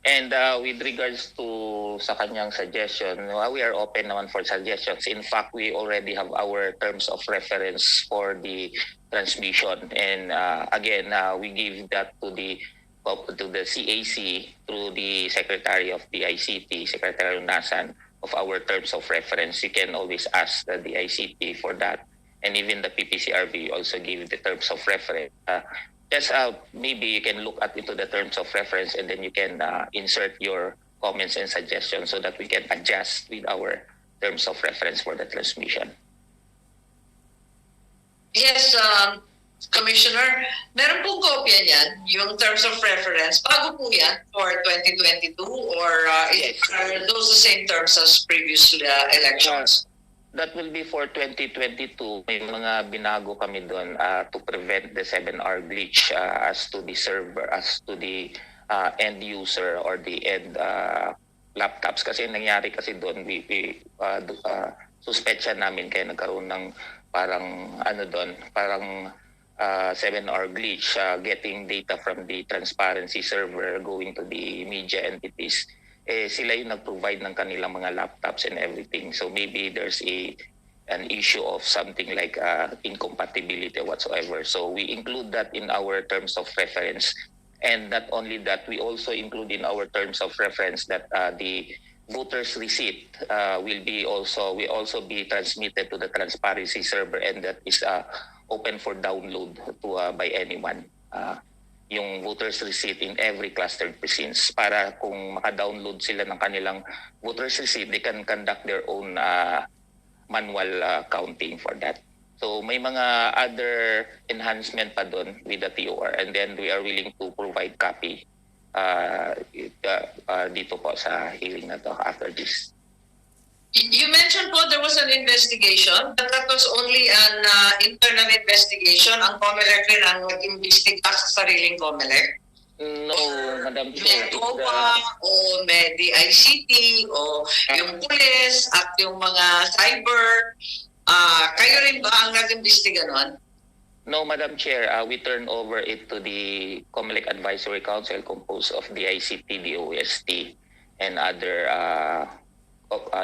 And with regards to sa kanyang suggestion, we are open naman for suggestions. In fact, we already have our terms of reference for the transmission. And again, we give that to the CAC through the Secretary of the ICT, Secretary Nasan, of our terms of reference. You can always ask the ICT for that. And even the PPCRB also give the terms of reference. Just maybe you can look at into the terms of reference and then you can insert your comments and suggestions so that we can adjust with our terms of reference for the transmission. Yes, Commissioner, meron pong kopya niyan, yung terms of reference. Bago po yan for 2022 or Yes. are those the same terms as previous elections? That will be for 2022. May mga binago kami doon to prevent the 7-hour glitch as to the server, as to the end user or the end laptops. Kasi nangyari kasi doon, suspect namin kaya nagkaroon ng parang 7-hour glitch, getting data from the transparency server going to the media entities. Sila yung nag-provide ng kanilang mga laptops and everything. So maybe there's an issue of something like incompatibility whatsoever. So we include that in our terms of reference. And not only that, we also include in our terms of reference that the voters' receipt will also be transmitted to the transparency server, and that is open for download by anyone. Yung voters receipt in every clustered precincts para kung maka-download sila ng kanilang voters receipt, they can conduct their own manual counting for that. So may mga other enhancement pa doon with the TOR, and then we are willing to provide copy dito po sa hearing na to after this. You mentioned po there was an investigation, but that was only an internal investigation. Ang COMELEC rin ang nag-imbestiga sa sariling COMELEC. No, Madam Chair. May OWA o may DICT o yung pulis at yung mga cyber. Kayo rin ba ang nag-imbestiga nun? No, Madam Chair. We turn over it to the COMELEC Advisory Council composed of the ICT, DOST, and other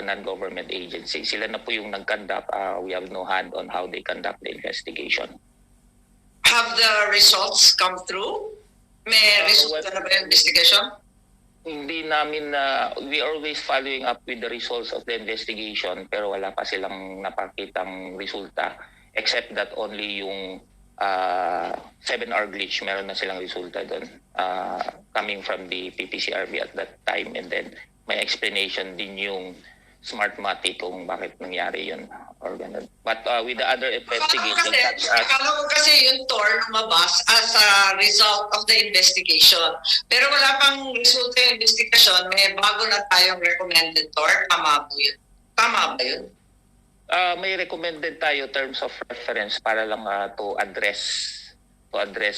non-government agencies. Sila na po yung nag-conduct. We have no hand on how they conduct the investigation. Have the results come through? May resulta na ba yung investigation? Hindi namin we are always following up with the results of the investigation, pero wala pa silang napakitang resulta, except that only yung 7-hour glitch, meron na silang resulta doon coming from the PPCRB at that time, and then may explanation din yung Smartmatic kung bakit nangyari yun or ganun. But with the other investigations, akala ko kasi yung TOR lumabas as a result of the investigation. Pero wala pang resulta yung investigation, may bago na tayong recommended TOR. Tama po yun. Tama ba yun? may recommended tayo terms of reference para lang to address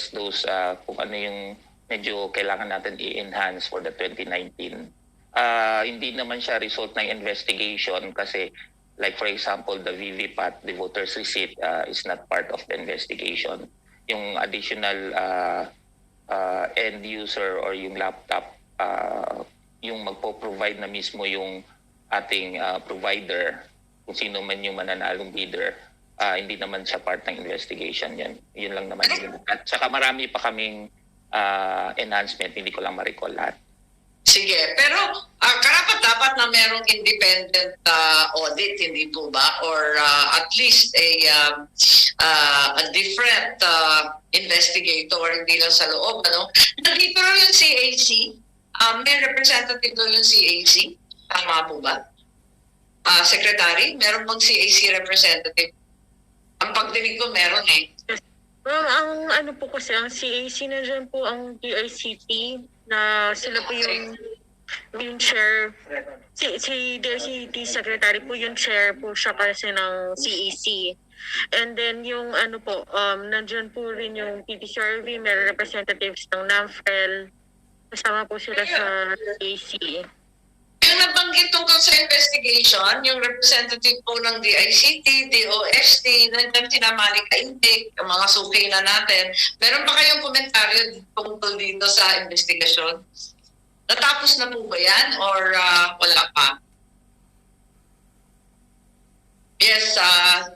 those kung ano yung medyo kailangan natin i-enhance for the 2019. Hindi naman siya result ng investigation kasi like for example the VVPAT, the voter's receipt is not part of the investigation. Yung additional end user or yung laptop yung magpo-provide na mismo yung ating provider kung sino man yung mananalong bidder, hindi naman siya part ng investigation yan. Yun lang naman yun. At saka marami pa kaming enhancement, hindi ko lang ma-recall lahat. Sige, pero karapat dapat na merong independent audit, hindi po ba? Or at least a different investigator, hindi lang sa loob. Ano? Nandito rin yung CAC. May representative doon yung CAC. Tama po ba? Secretary, meron bang CAC representative? Ang pagdinig ko meron eh. Well, ang ano po kasi, ang CAC na dyan po ang DICT na sila po yung chair. Si DICT secretary po yung chair po siya kasi ng CAC. And then yung ano po, nandyan po rin yung PPCRV, may representatives ng NAMFREL. Kasama po sila sa CAC. Yung nabanggit tungkol sa investigation, yung representative po ng DICT, DOST, nandiyan si Malika Intik, ang mga suki na natin. Meron pa kayong komentaryo tungkol dito sa investigasyon? Natapos na po ba yan or wala pa? Yes,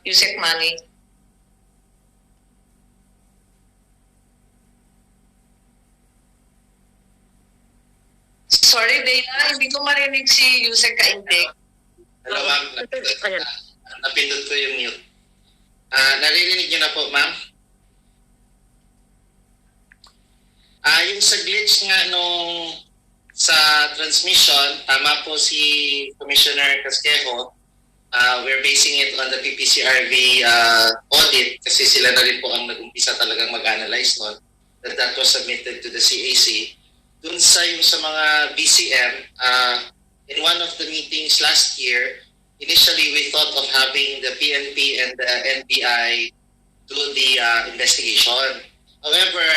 Yusek Manny. Sorry, Dana, hindi ko marinig si Yusek Kaintek. Hello, ma'am. Napindot ko yung mute. Naririnig niyo na po, ma'am? Yung sa glitch nga nung sa transmission, tama po si Commissioner Casquejo. We're basing it on the PPCRV audit kasi sila na rin po ang nag-umpisa talagang mag-analyze nun. That was submitted to the CAC. Dun sa mga VCM, in one of the meetings last year, initially we thought of having the PNP and the NBI do the investigation. However,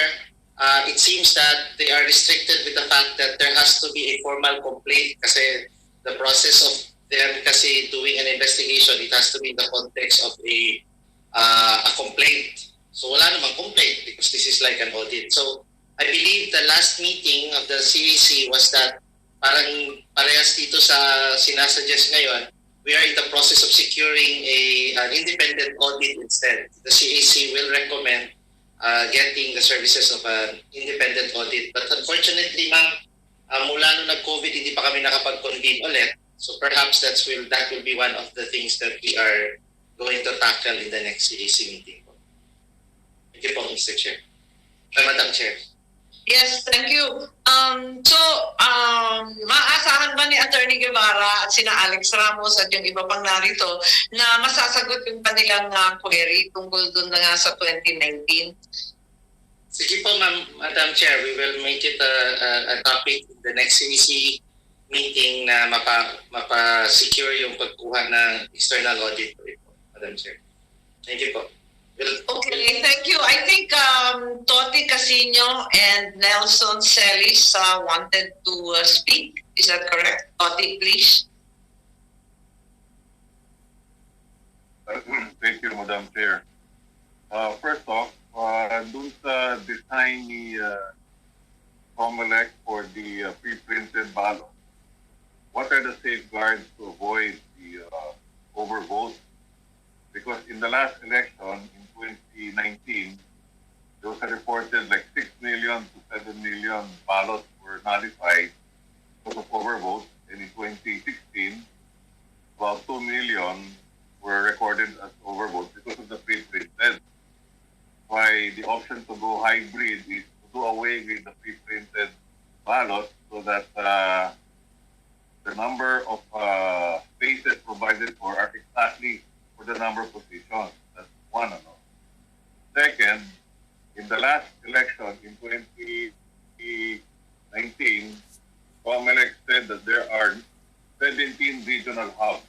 it seems that they are restricted with the fact that there has to be a formal complaint kasi the process of them kasi doing an investigation, it has to be in the context of a complaint. So wala namang complaint because this is like an audit. So I believe the last meeting of the CAC was that parang parehas dito sa sinasuggest ngayon, we are in the process of securing an independent audit instead. The CAC will recommend getting the services of an independent audit. But unfortunately, ma'am, mula nung nag-COVID, hindi pa kami nakapag-convene ulit. So perhaps that will be one of the things that we are going to tackle in the next CAC meeting. Thank you po, Mr. Chair. Madam Chair. Yes, thank you. Maasahan ba ni Attorney Guevara at sina Alex Ramos at yung iba pang narito na masasagot yung kanilang query tungkol doon na nga sa 2019? Sige po, Madam Chair, we will make it a topic in the next CEC meeting na mapa-secure yung pagkuha ng external audit po, Madam Chair. Thank you po. Okay, thank you. I think Toti Casino and Nelson Celis wanted to speak. Is that correct? Toti, please. Thank you, Madam Chair. First off, dun sa design ni COMELEC for the pre-printed ballot, what are the safeguards to avoid the overvote? Because in the last election in 2019, there was a reported like 6 million to 7 million ballots were nullified because of overvote. And in 2016, about 2 million were recorded as overvote because of the pre-printed. Why the option to go hybrid is to do away with the pre-printed ballot so that the number of spaces provided for are exactly for the number of positions. That's one. Second, in the last election in 2019, COMELEC said that there are 17 regional hubs.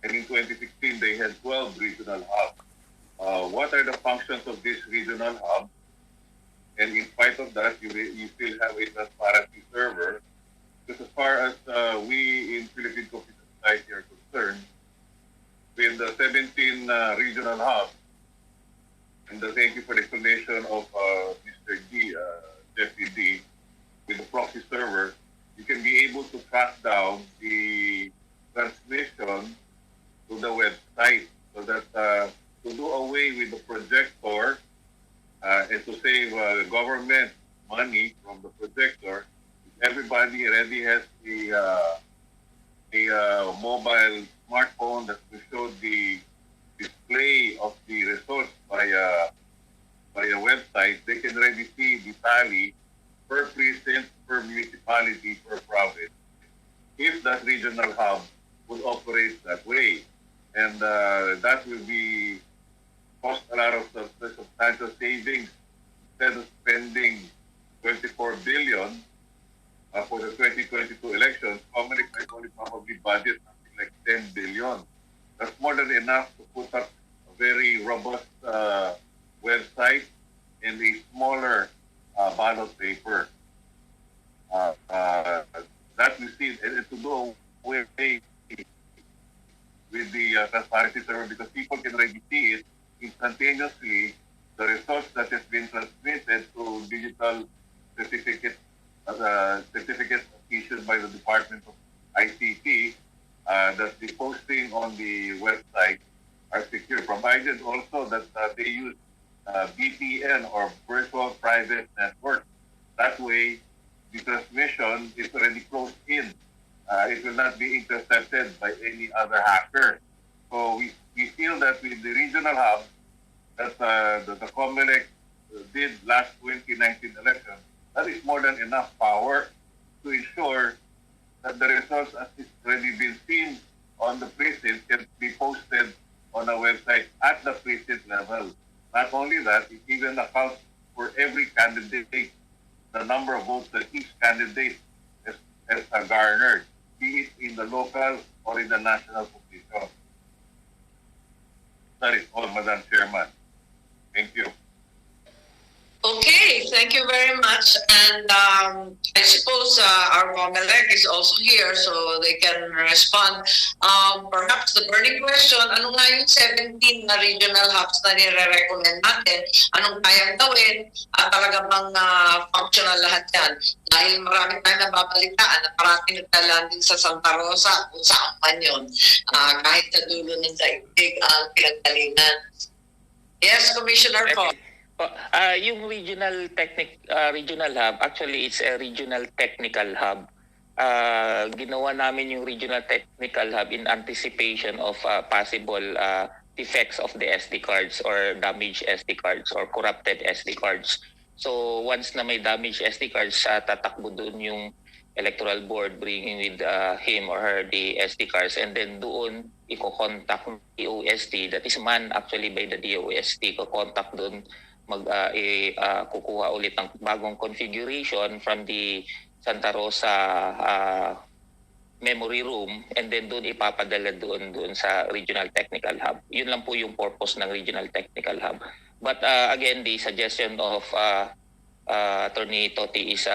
and in 2016 they had 12 regional hubs. What are the functions of this regional hub? And in spite of that, you still have a transparency server. Because as far as we in Philippine Computer Society are concerned, with the 17 regional hubs, and thank you for the explanation of Mr. D, Deputy D, with the proxy server, you can be able to track down the transmission to the website so that to do away with the projector and to save government money from the projector, everybody already has a mobile smartphone that will show the display of the results by a website. They can already see the tally per precinct, per municipality, per province, if that regional hub will operate that way. And that will be cost a lot of substantial savings. Instead of spending 24 billion for the 2022 elections, Comelec might only probably budget something like 10 billion. That's more than enough to put up a very robust website and a smaller ballot paper. That we see, and to do away with the transparency server, because people can already see it instantaneously, the results that has been transmitted to digital certificates issued by the Department of ICT, that the posting on the website are secure, provided also that they use VPN or virtual private network. That way, the transmission is already closed in. It will not be intercepted by any other hacker. So we feel that with the regional hub that the Comelec did last 2019 election, that is more than enough power to ensure that the results as it's already been seen on the precinct can be posted on a website at the precinct level. Not only that, it even accounts for every candidate, the number of votes that each candidate has garnered, be it in the local or in the national position. That is all, Madam Chairman. Thank you. Okay, thank you very much. And I suppose our Comelec is also here so they can respond. Perhaps the burning question, ano nga yung 17 na regional hubs na nire-recommend natin? Anong kayang gawin? At talaga bang functional lahat yan? Dahil marami tayong nababalitaan na parating nagtalanding sa Santa Rosa kung saan man yun. Kahit sa dulo ng daigdig ang pinaggalingan. Yes, Commissioner Po. Yung regional hub, actually it's a regional technical hub. Ginawa namin yung regional technical hub in anticipation of possible defects of the SD cards or damaged SD cards or corrupted SD cards. So once na may damaged SD cards, tatakbo doon yung electoral board bringing with him or her the SD cards, and then doon i-contact ng DOST, that is man actually by the DOST, ko-contact doon, kukuha ulit ng bagong configuration from the Santa Rosa memory room, and then doon ipapadala doon sa regional technical hub. Yun lang po yung purpose ng regional technical hub. But again, the suggestion of Attorney Toti is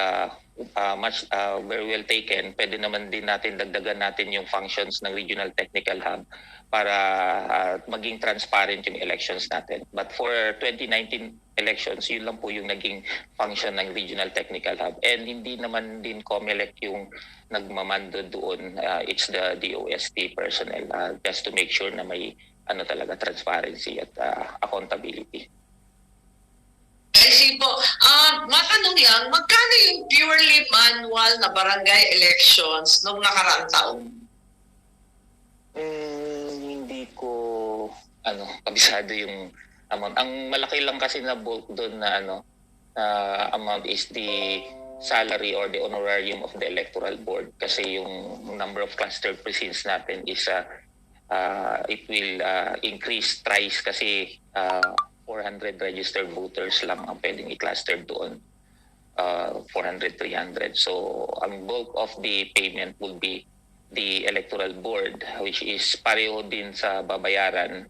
much very well taken. Pwede naman din natin dagdagan natin yung functions ng regional technical hub para maging transparent yung elections natin. But for 2019 elections, yun lang po yung naging function ng regional technical hub. And hindi naman din Comelec yung nagmamando doon. It's the DOST personnel just to make sure na may talaga transparency at accountability. I see po. Matanong lang, magkano yung purely manual na barangay elections nung nakaraang taon? Hindi ko kabisado yung amount. Ang malaki lang kasi na bulk doon na amount is the salary or the honorarium of the electoral board, kasi yung number of cluster precincts natin is it will increase thrice kasi 400 registered voters lang ang pwedeng i-cluster doon. 400, 300. So ang bulk of the payment will be the electoral board, which is pareho din sa babayaran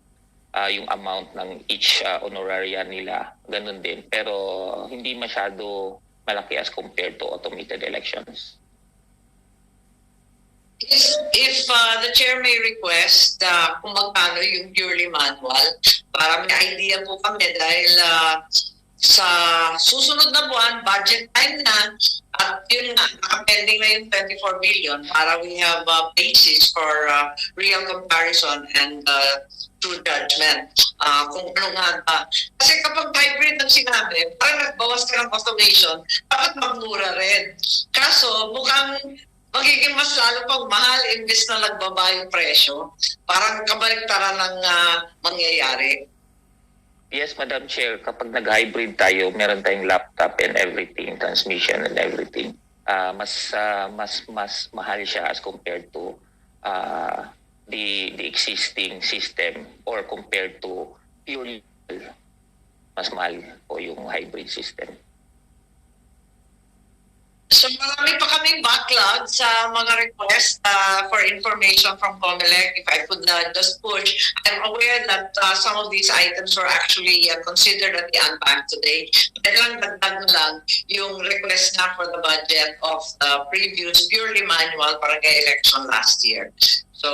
yung amount ng each honoraria nila, ganun din. Pero hindi masyado malaki as compared to automated elections. If the chair may request kung magkano yung purely manual, para may idea po kami dahil sa susunod na buwan, budget time na, at yun nga, nakapending na yung 24 billion para we have a basis for real comparison and true judgment. Kung ano nga ba. Kasi kapag hybrid ang sinabi, parang nagbawas ka ng automation, dapat magmura rin. Kaso, mukhang magiging mas lalo pang mahal imbes na nagbaba yung presyo. Parang kabaliktaran ng mangyayari. Yes, Madam Chair, kapag nag-hybrid tayo, meron tayong laptop and everything, transmission and everything. Mas mahal siya as compared to the existing system or compared to purely mas mahal po yung hybrid system. So marami pa kaming backlog sa mga requests for information from COMELEC. If I could just push, I'm aware that some of these items were actually considered at the unbank today. But lang dagdag na lang yung request na for the budget of the previous purely manual barangay election last year. So,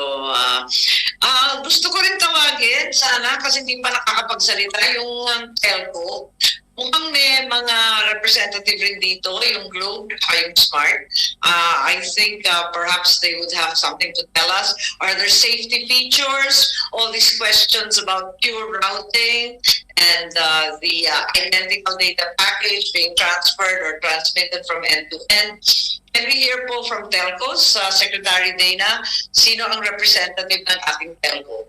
gusto ko rin tawagin sana kasi hindi pa nakakapagsalita yung telco. Mukhang may mga representative rin dito, yung Globe, yung Smart. I think perhaps they would have something to tell us. Are there safety features? All these questions about pure routing and the identical data package being transferred or transmitted from end to end. Can we hear po from telcos, Secretary Dana, sino ang representative ng ating telco?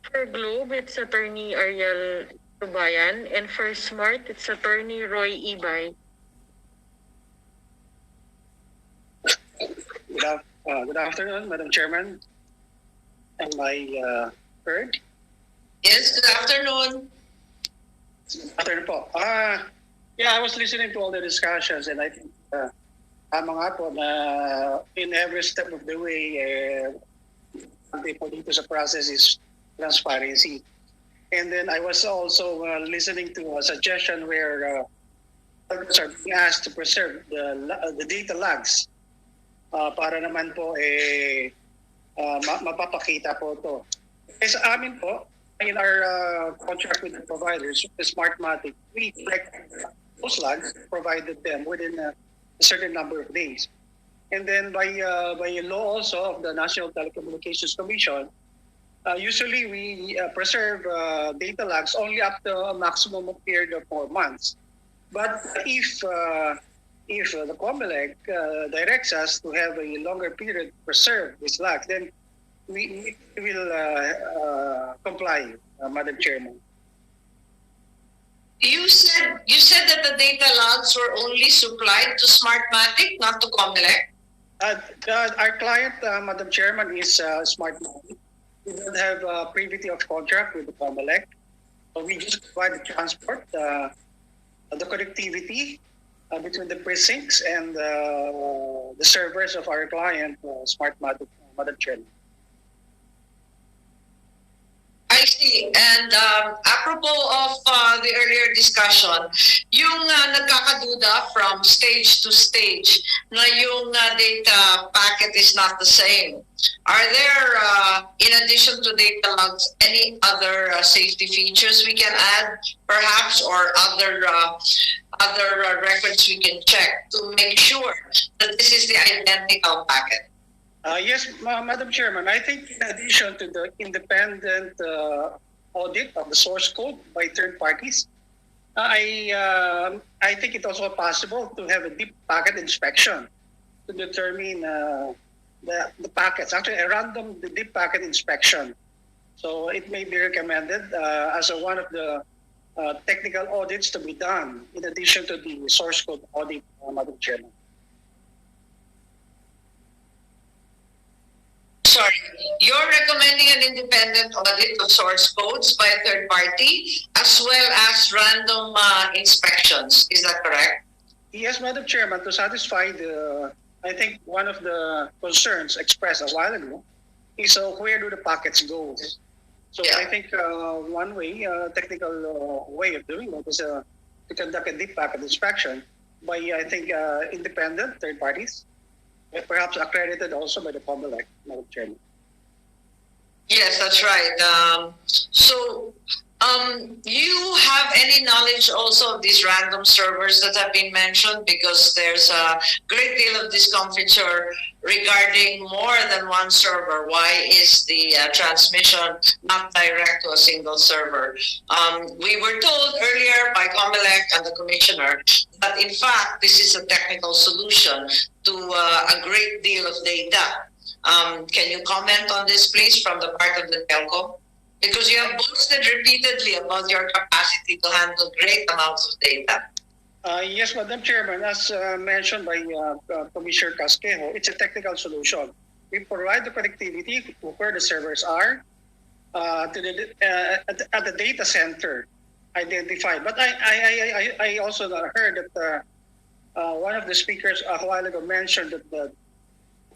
For Globe, it's Attorney Ariel Tubayan, and for Smart, it's Attorney Roy Ibay. Good afternoon, Madam Chairman. Am I heard? Yes, good afternoon. Afternoon po. Yeah, I was listening to all the discussions and I think tama nga po na in every step of the way, po dito sa process is transparency. And then I was also listening to a suggestion where are being asked to preserve the data logs para naman po mapapakita po ito. Kasi sa amin po, in our contract with the providers, the Smartmatic, we collect those logs, provided them within a certain number of days. And then by law also of the National Telecommunications Commission, usually we preserve data logs only up to a maximum of period of 4 months. But if the COMELEC directs us to have a longer period to preserve these logs, then we will comply, Madam Chairman. You said that the data logs were only supplied to Smartmatic, not to COMELEC? Our client, Madam Chairman, is Smartmatic. We don't have a privity of contract with the COMELEC. So we just provide the transport, the connectivity between the precincts and the servers of our client, Smartmatic, Madam Chairman. I see. And apropos of the earlier discussion, yung nagkakaduda from stage to stage na yung data packet is not the same. Are there, in addition to data logs, any other safety features we can add, perhaps, or other records we can check to make sure that this is the identical packet? Yes, Madam Chairman, I think in addition to the independent audit of the source code by third parties, I think it's also possible to have a deep packet inspection to determine the packets, actually a random deep packet inspection. So it may be recommended as one of the technical audits to be done in addition to the source code audit, Madam Chairman. Sorry, you're recommending an independent audit of source codes by a third party as well as random inspections. Is that correct? Yes, Madam Chairman, to satisfy the I think one of the concerns expressed a while ago is where do the packets go? So I think one way, technical way of doing that is to conduct a deep packet inspection by, I think, independent third parties, perhaps accredited also by the COMELEC, Madam Chairman. Yes, that's right. So, you have any knowledge also of these random servers that have been mentioned? Because there's a great deal of discomfiture regarding more than one server. Why is the transmission not direct to a single server? We were told earlier by COMELEC and the Commissioner that in fact this is a technical solution to a great deal of data. Can you comment on this, please, from the part of the telco? Because you have boasted repeatedly about your capacity to handle great amounts of data. Yes, Madam Chairman, as mentioned by Commissioner Casquejo, it's a technical solution. We provide the connectivity where the servers are at the data center identified. But I also heard that one of the speakers a while ago mentioned that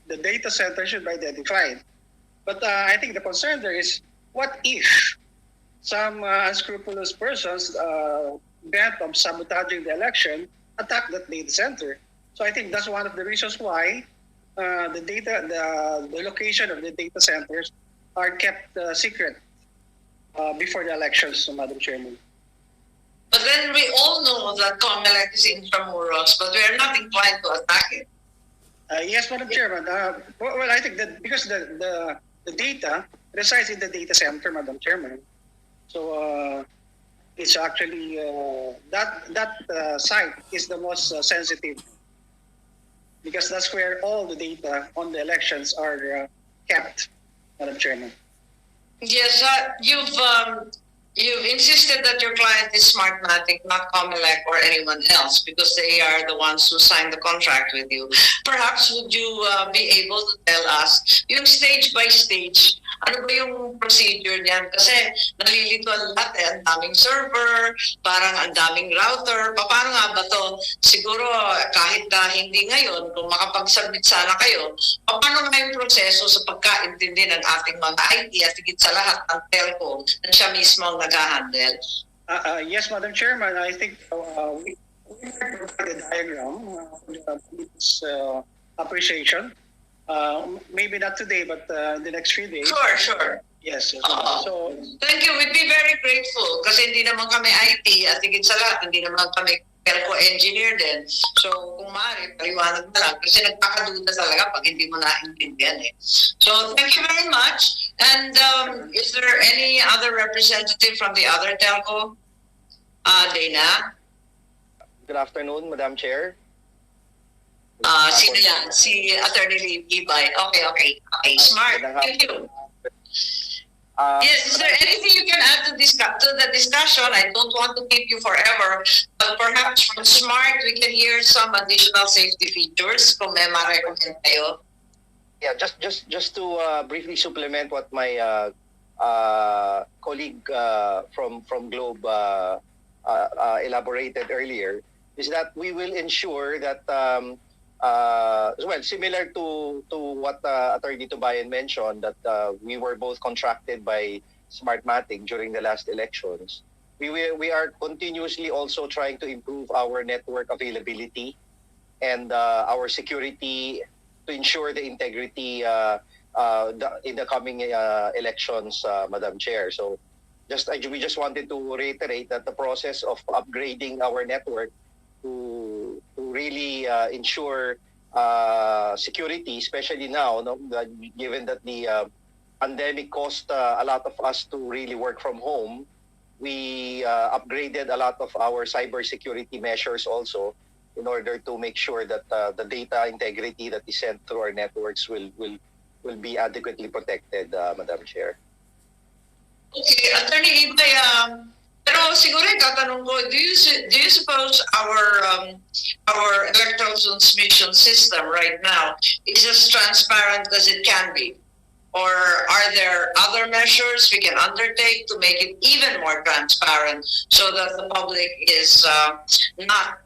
the data center should be identified. But I think the concern there is, what if some unscrupulous persons bent on sabotaging the election attack that data center? So I think that's one of the reasons why the location of the data centers are kept secret before the elections, Madam Chairman. But then we all know that COMELEC is intramuros, but we are not inclined to attack it. Yes, Madam Chairman. Well, I think that because the data resides in the data center, Madam Chairman. So it's actually that site is the most sensitive, because that's where all the data on the elections are kept, Madam Chairman. Yes, you've insisted that your client is Smartmatic, not COMELEC or anyone else, because they are the ones who signed the contract with you. Perhaps would you be able to tell us yung stage by stage, ano ba yung procedure niyan? Kasi nalilito ang lahat ang daming server, parang ang daming router. Paano nga ba to? Siguro kahit hindi ngayon, kung makapag-submit sana kayo, paano nga yung proseso sa pagkaintindi ng ating mga IT at higit sa lahat ng telco na siya mismo ang nag-handle? Yes, Madam Chairman, I think we provided a diagram for this appreciation. Maybe not today, but in the next few days. Sure. Yes. So, thank you. We'd be very grateful kasi hindi naman kami IT at higit sa lahat, hindi naman kami telco engineer din. So, kung maaari, paliwanag na lang kasi nagpakaduda talaga pag hindi mo naintindihan eh. So, thank you very much. And is there any other representative from the other telco? Dana? Good afternoon, Madam Chair. Sino yan? Si Attorney Ibay. Okay. Smart. Thank you. Yes, is there anything you can add to the discussion? I don't want to keep you forever, but perhaps from Smart we can hear some additional safety features kung may ma-recommend kayo. Yeah, just to briefly supplement what my colleague from Globe elaborated earlier, is that we will ensure that similar to what Attorney Tubayan mentioned, that we were both contracted by Smartmatic during the last elections. We are continuously also trying to improve our network availability and our security to ensure the integrity in the coming elections, Madam Chair. So we just wanted to reiterate that the process of upgrading our network to really ensure security, especially now, given that the pandemic caused a lot of us to really work from home, we upgraded a lot of our cybersecurity measures also in order to make sure that the data integrity that is sent through our networks will be adequately protected, Madam Chair. Okay, Attorney Ibay, pero siguro tatanong ko, do you suppose our electoral transmission system right now is as transparent as it can be? Or are there other measures we can undertake to make it even more transparent so that the public is not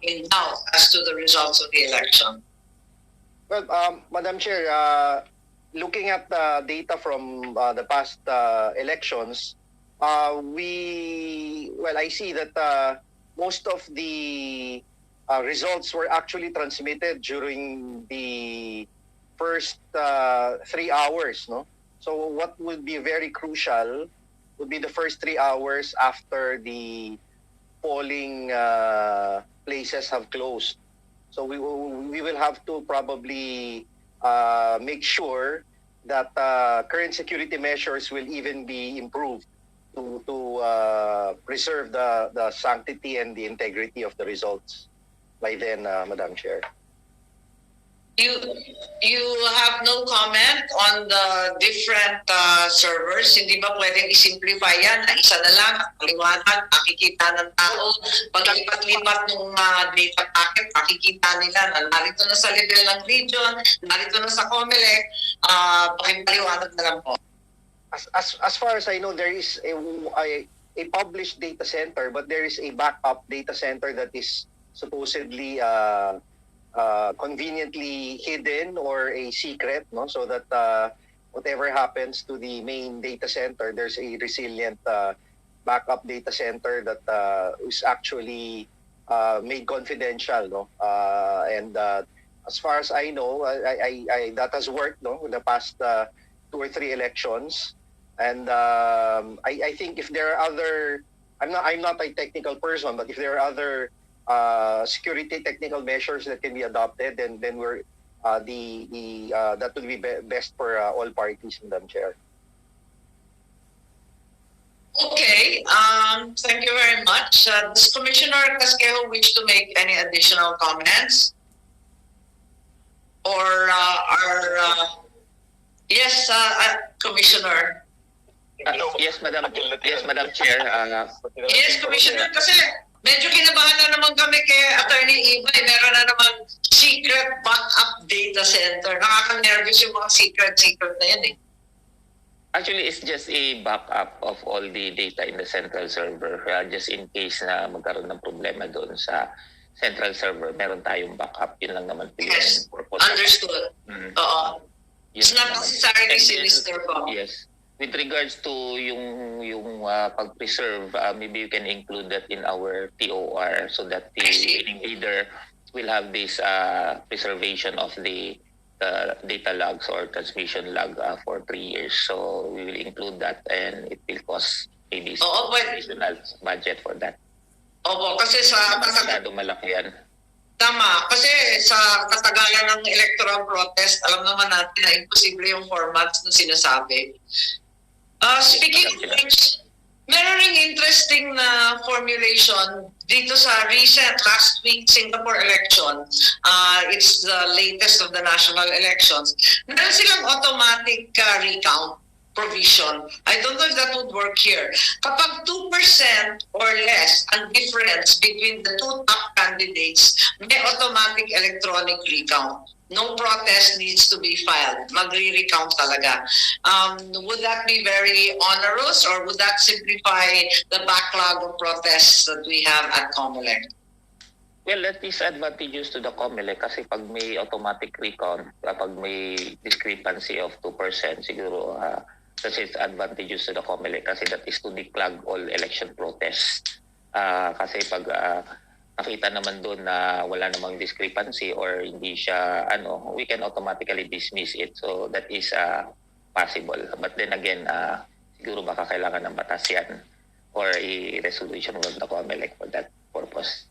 in doubt as to the results of the election? Well, Madam Chair, looking at the data from the past elections, I see that most of the results were actually transmitted during the first 3 hours, no? So what would be very crucial would be the first 3 hours after the polling places have closed. So we will have to probably make sure that current security measures will even be improved to preserve the sanctity and the integrity of the results by then, Madam Chair. You have no comment on the different servers? Hindi ba pwedeng i-simplify yan na isa na lang, paliwanag, makikita ng tao, paglipat-lipat ng data packet, makikita nila na narito na sa level ng region, narito na sa COMELEC, pakipaliwanag na lang po. As far as I know, there is a published data center, but there is a backup data center that is supposedly conveniently hidden or a secret, no? So that whatever happens to the main data center, there's a resilient backup data center that is actually made confidential, no? And as far as I know, I that has worked, no, in the past 2 or 3 elections. And I think if there are other, I'm not a technical person, but if there are other security technical measures that can be adopted, then we're that would be best for all parties, Madam Chair. Okay, thank you very much. Does Commissioner Casquejo wish to make any additional comments? Or yes, Commissioner. Yes, Madam Chair. Yes, Commissioner, kasi medyo kinabahan na naman kami kay Attorney Ibay. Meron na naman secret backup data center. Nakaka-nervous yung mga secret na yan eh. Actually, it's just a backup of all the data in the central server. Just in case na magkaroon ng problema doon sa central server, meron tayong backup. Yun lang naman po yung purpose. Understood. Oo. It's not necessarily sinister po. Yes. With regards to yung pag-preserve, maybe you can include that in our TOR so that the leader will have this preservation of the data logs or transmission log for 3 years. So we will include that, and it will cost maybe additional budget for that. Opo, kasi sa malaki yan. Tama, kasi sa katagalan ng electoral protest, alam naman natin na imposible yung formats na sinasabi. Speaking of which, meron ring interesting na formulation dito sa recent last week Singapore election. It's the latest of the national elections. Meron silang automatic recount provision. I don't know if that would work here. Kapag 2% or less ang difference between the two top candidates, may automatic electronic recount. No protest needs to be filed. Magre-recount talaga. Would that be very onerous, or would that simplify the backlog of protests that we have at COMELEC? Well, that is advantageous to the COMELEC kasi pag may automatic recount, kapag may discrepancy of 2%, siguro kasi it's advantageous to the COMELEC kasi that is to declog all election protests. Kasi pag nakita naman doon na wala namang discrepancy or hindi siya we can automatically dismiss it. So that is possible. But then again, siguro baka kailangan ng batas yan or a resolution from the COMELEC for that purpose.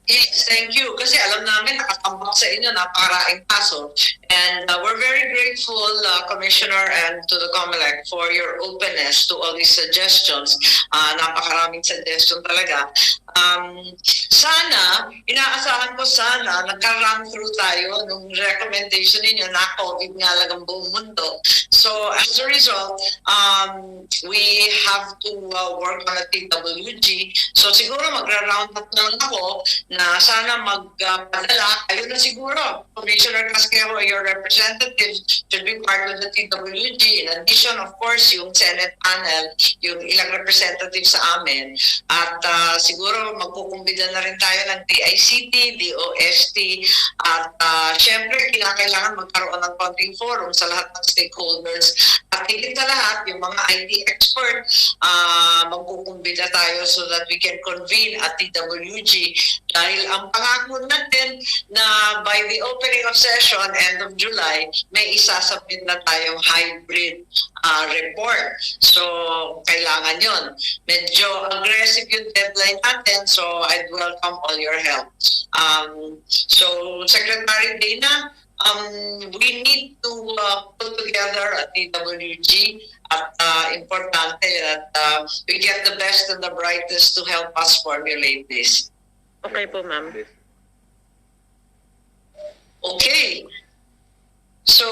Yes, thank you. Kasi alam namin nakatambak sa inyo, napakaraing kaso. And we're very grateful, Commissioner, and to the COMELEC for your openness to all these suggestions. Napakaraming suggestion talaga. Sana, inaasahan ko sana, nagka-run through tayo nung recommendation ninyo na COVID nga lang ang buong mundo. So as a result, we have to work on a TWG. So siguro magra-round up na lang ako na sana magpadala. Ayun na siguro, Commissioner Casquejo, your your representatives should be part of the TWG. In addition, of course, yung Senate panel, yung ilang representatives sa amin. At siguro magkukumbida na rin tayo ng DICT, DOST, at syempre kinakailangan magkaroon ng konting forum sa lahat ng stakeholders. At higit na lahat, yung mga IT expert, magkukumbida tayo so that we can convene at TWG. Dahil ang pangako natin na by the opening of session, end of July, may isasubmit na tayong hybrid report. So, kailangan yon. Medyo aggressive yung deadline natin, so I'd welcome all your help. So, Secretary Dana, we need to put together a TWG at importante that we get the best and the brightest to help us formulate this. Okay po, ma'am. Okay. So,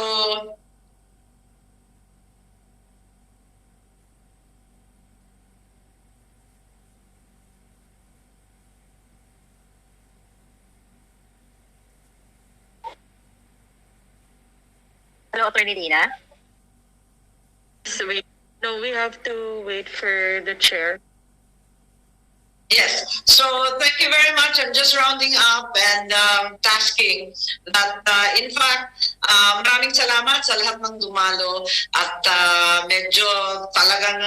Hello, Attorney Dina. So we have to wait for the chair. yes. So thank you very much. I'm just rounding up and tasking that in fact, maraming salamat sa lahat ng dumalo at medyo talagang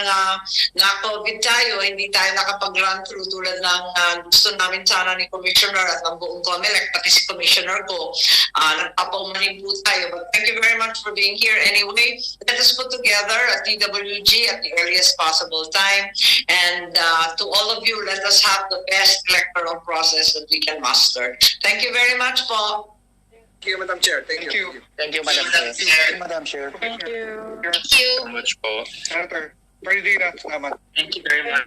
na-COVID tayo. Hindi tayo nakapag-run through tulad ng gusto namin sana ni Commissioner at ng buong COMELEC, pati si Commissioner ko. Nagpapaumanin po tayo. But thank you very much for being here. Anyway, let us put together a TWG at the earliest possible time. And to all of you, let us have the best electoral process that we can muster. Thank you very much, po. Thank you, Madam Chair. Thank you. Thank you, Madam Chair. Thank you, Madam Chair. Thank you. Thank you. So much po. Senator, Attorney Dina, salamat. Thank you very much.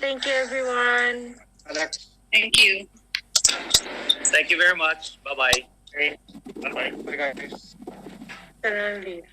Thank you, everyone. Alex. Thank you. Thank you very much. Bye-bye. Bye, guys. Can I leave?